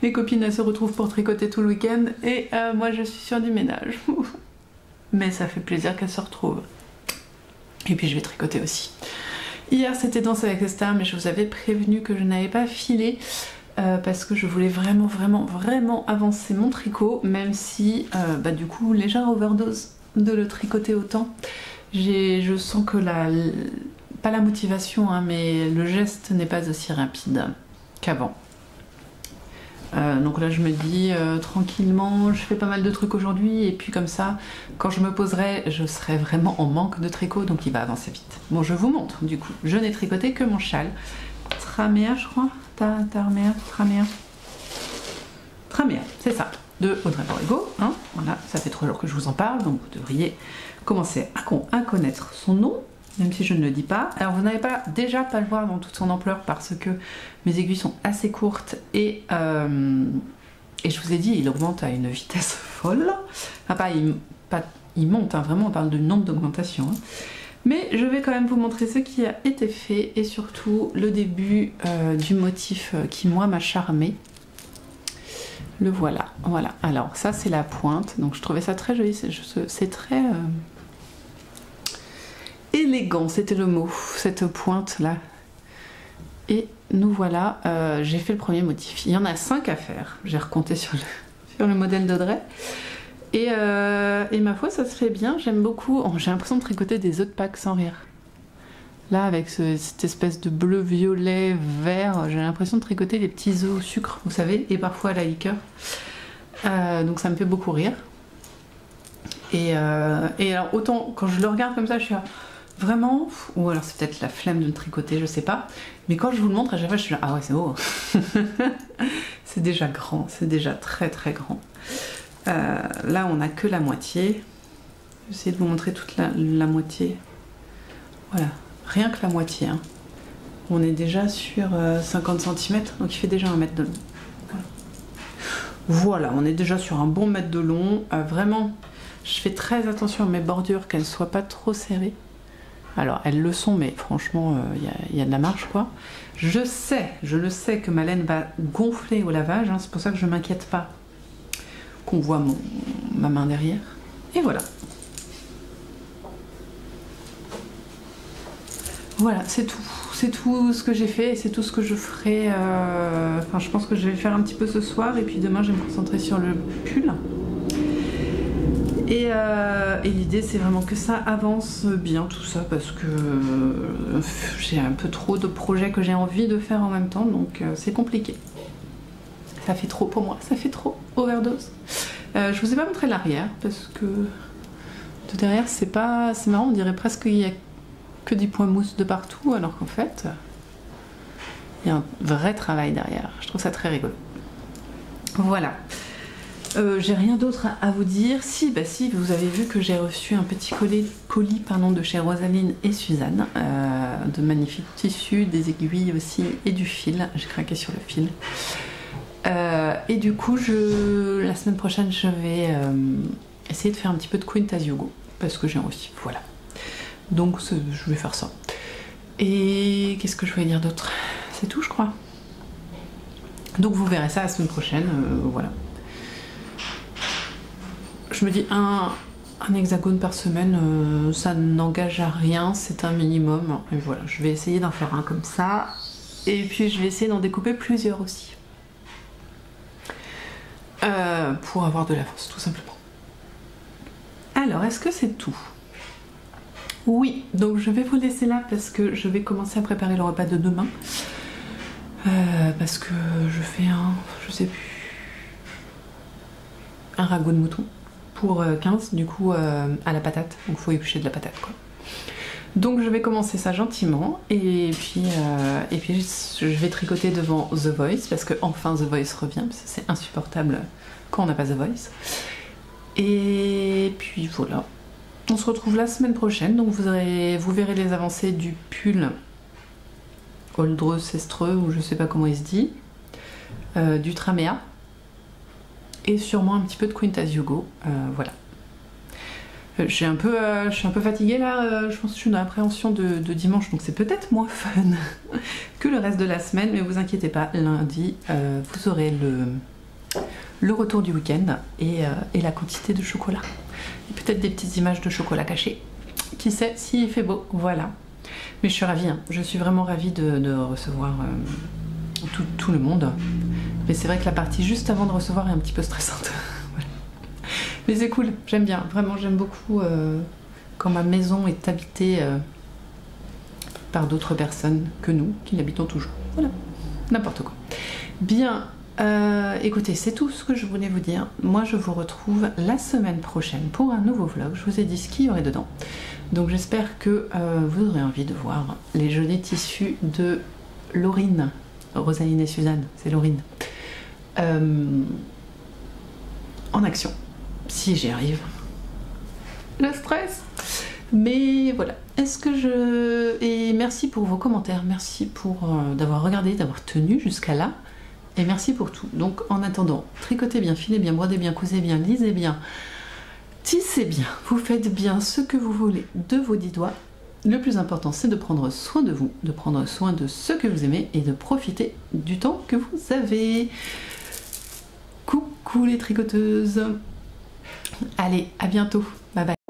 Mes copines, elles se retrouvent pour tricoter tout le week-end et moi, je suis sur du ménage. Mais ça fait plaisir qu'elles se retrouvent. Et puis, je vais tricoter aussi. Hier, c'était Danse avec les stars, mais je vous avais prévenu que je n'avais pas filé parce que je voulais vraiment avancer mon tricot, même si, du coup, légère overdose de le tricoter autant. Je sens que pas la motivation, hein, mais le geste n'est pas aussi rapide qu'avant. Donc là je me dis tranquillement, je fais pas mal de trucs aujourd'hui et puis comme ça, quand je me poserai, je serai vraiment en manque de tricot, donc il va avancer vite. Bon, je vous montre du coup, je n'ai tricoté que mon châle. Tramea, je crois. Tramea, c'est ça, de Audrey Borrego. Hein, voilà, ça fait 3 jours que je vous en parle, donc vous devriez commencer à connaître son nom. Même si je ne le dis pas. Alors vous n'avez déjà pas le voir dans toute son ampleur parce que mes aiguilles sont assez courtes et je vous ai dit, il augmente à une vitesse folle. Enfin, il monte, hein, vraiment on parle de nombre d'augmentation. Hein. Mais je vais quand même vous montrer ce qui a été fait et surtout le début du motif qui moi m'a charmé. Le voilà. Alors ça c'est la pointe, donc je trouvais ça très joli, c'est très... élégant, c'était le mot, cette pointe là. Et nous voilà, j'ai fait le premier motif. Il y en a 5 à faire, j'ai recompté sur le modèle d'Audrey. Et ma foi, ça se fait bien, j'aime beaucoup. Oh, j'ai l'impression de tricoter des œufs de Pâques sans rire. Là, avec cette espèce de bleu, violet, vert, j'ai l'impression de tricoter les petits œufs au sucre, vous savez, et parfois à la liqueur. Donc ça me fait beaucoup rire. Et alors, autant quand je le regarde comme ça, je suis là, vraiment, ou alors c'est peut-être la flemme de le tricoter, je sais pas, mais quand je vous le montre à chaque fois je suis là, ah ouais c'est beau. C'est déjà grand, c'est déjà très grand. Là on a que la moitié, je vais essayer de vous montrer toute la moitié, voilà, rien que la moitié, hein. On est déjà sur 50 cm, donc il fait déjà 1 mètre de long. Voilà, on est déjà sur un bon mètre de long, vraiment, je fais très attention à mes bordures, qu'elles soient pas trop serrées. Alors elles le sont, mais franchement y a de la marge quoi. Je le sais que ma laine va gonfler au lavage, hein, c'est pour ça que je m'inquiète pas qu'on voit ma main derrière. Et voilà. Voilà, c'est tout ce que j'ai fait et c'est tout ce que je ferai. Enfin, je pense que je vais le faire un petit peu ce soir et puis demain je vais me concentrer sur le pull. Et l'idée c'est vraiment que ça avance bien tout ça parce que j'ai un peu trop de projets que j'ai envie de faire en même temps, donc c'est compliqué. Ça fait trop pour moi, ça fait trop overdose. Je vous ai pas montré l'arrière parce que de derrière c'est marrant, on dirait presque qu'il y a que des points mousse de partout alors qu'en fait il y a un vrai travail derrière. Je trouve ça très rigolo. Voilà. J'ai rien d'autre à vous dire. Si, vous avez vu que j'ai reçu un petit colis de chez Rosaline et Suzanne, de magnifiques tissus, des aiguilles aussi et du fil. J'ai craqué sur le fil. Et du coup, la semaine prochaine, je vais essayer de faire un petit peu de Quintas Yogo parce que j'ai envie. Voilà. Donc, je vais faire ça. Et qu'est-ce que je voulais dire d'autre? C'est tout, je crois. Donc, vous verrez ça la semaine prochaine. Voilà. Je me dis un hexagone par semaine, ça n'engage à rien, c'est un minimum. Et voilà, je vais essayer d'en faire un comme ça. Et puis je vais essayer d'en découper plusieurs aussi. Pour avoir de l'avance, tout simplement. Alors, est-ce que c'est tout? Oui, donc je vais vous laisser là parce que je vais commencer à préparer le repas de demain. Parce que je fais je sais plus, un ragoût de mouton pour 15 du coup à la patate, donc il faut éplucher de la patate quoi. Donc je vais commencer ça gentiment et puis je vais tricoter devant The Voice parce que enfin The Voice revient, parce que c'est insupportable quand on n'a pas The Voice. Et puis voilà, on se retrouve la semaine prochaine, donc vous verrez les avancées du pull Oldreux Sestreux, ou je sais pas comment il se dit, du Tramea, et sûrement un petit peu de Quintas Yugo, voilà. Je suis un peu fatiguée là, je pense que je suis dans l'appréhension de dimanche, donc c'est peut-être moins fun que le reste de la semaine, mais vous inquiétez pas, lundi, vous aurez le retour du week-end et la quantité de chocolat. Et peut-être des petites images de chocolat cachées. Qui sait s'il fait beau, voilà. Mais je suis ravie, hein. Je suis vraiment ravie de recevoir tout le monde. Mais c'est vrai que la partie juste avant de recevoir est un petit peu stressante. Voilà. Mais c'est cool, j'aime bien, vraiment j'aime beaucoup quand ma maison est habitée par d'autres personnes que nous, qui l'habitons toujours. Voilà, n'importe quoi. Bien, écoutez, c'est tout ce que je voulais vous dire. Moi je vous retrouve la semaine prochaine pour un nouveau vlog. Je vous ai dit ce qu'il y aurait dedans. Donc j'espère que vous aurez envie de voir les jolis tissus de Laurine, Rosaline et Suzanne, c'est Laurine, en action. Si j'y arrive. Le stress. Mais voilà. Et merci pour vos commentaires. Merci pour d'avoir regardé, d'avoir tenu jusqu'à là. Et merci pour tout. Donc en attendant, tricotez bien, filez bien, brodez bien, cousez bien, lisez bien, tissez bien. Vous faites bien ce que vous voulez de vos 10 doigts. Le plus important, c'est de prendre soin de vous, de prendre soin de ceux que vous aimez et de profiter du temps que vous avez. Coucou les tricoteuses. Allez, à bientôt. Bye bye.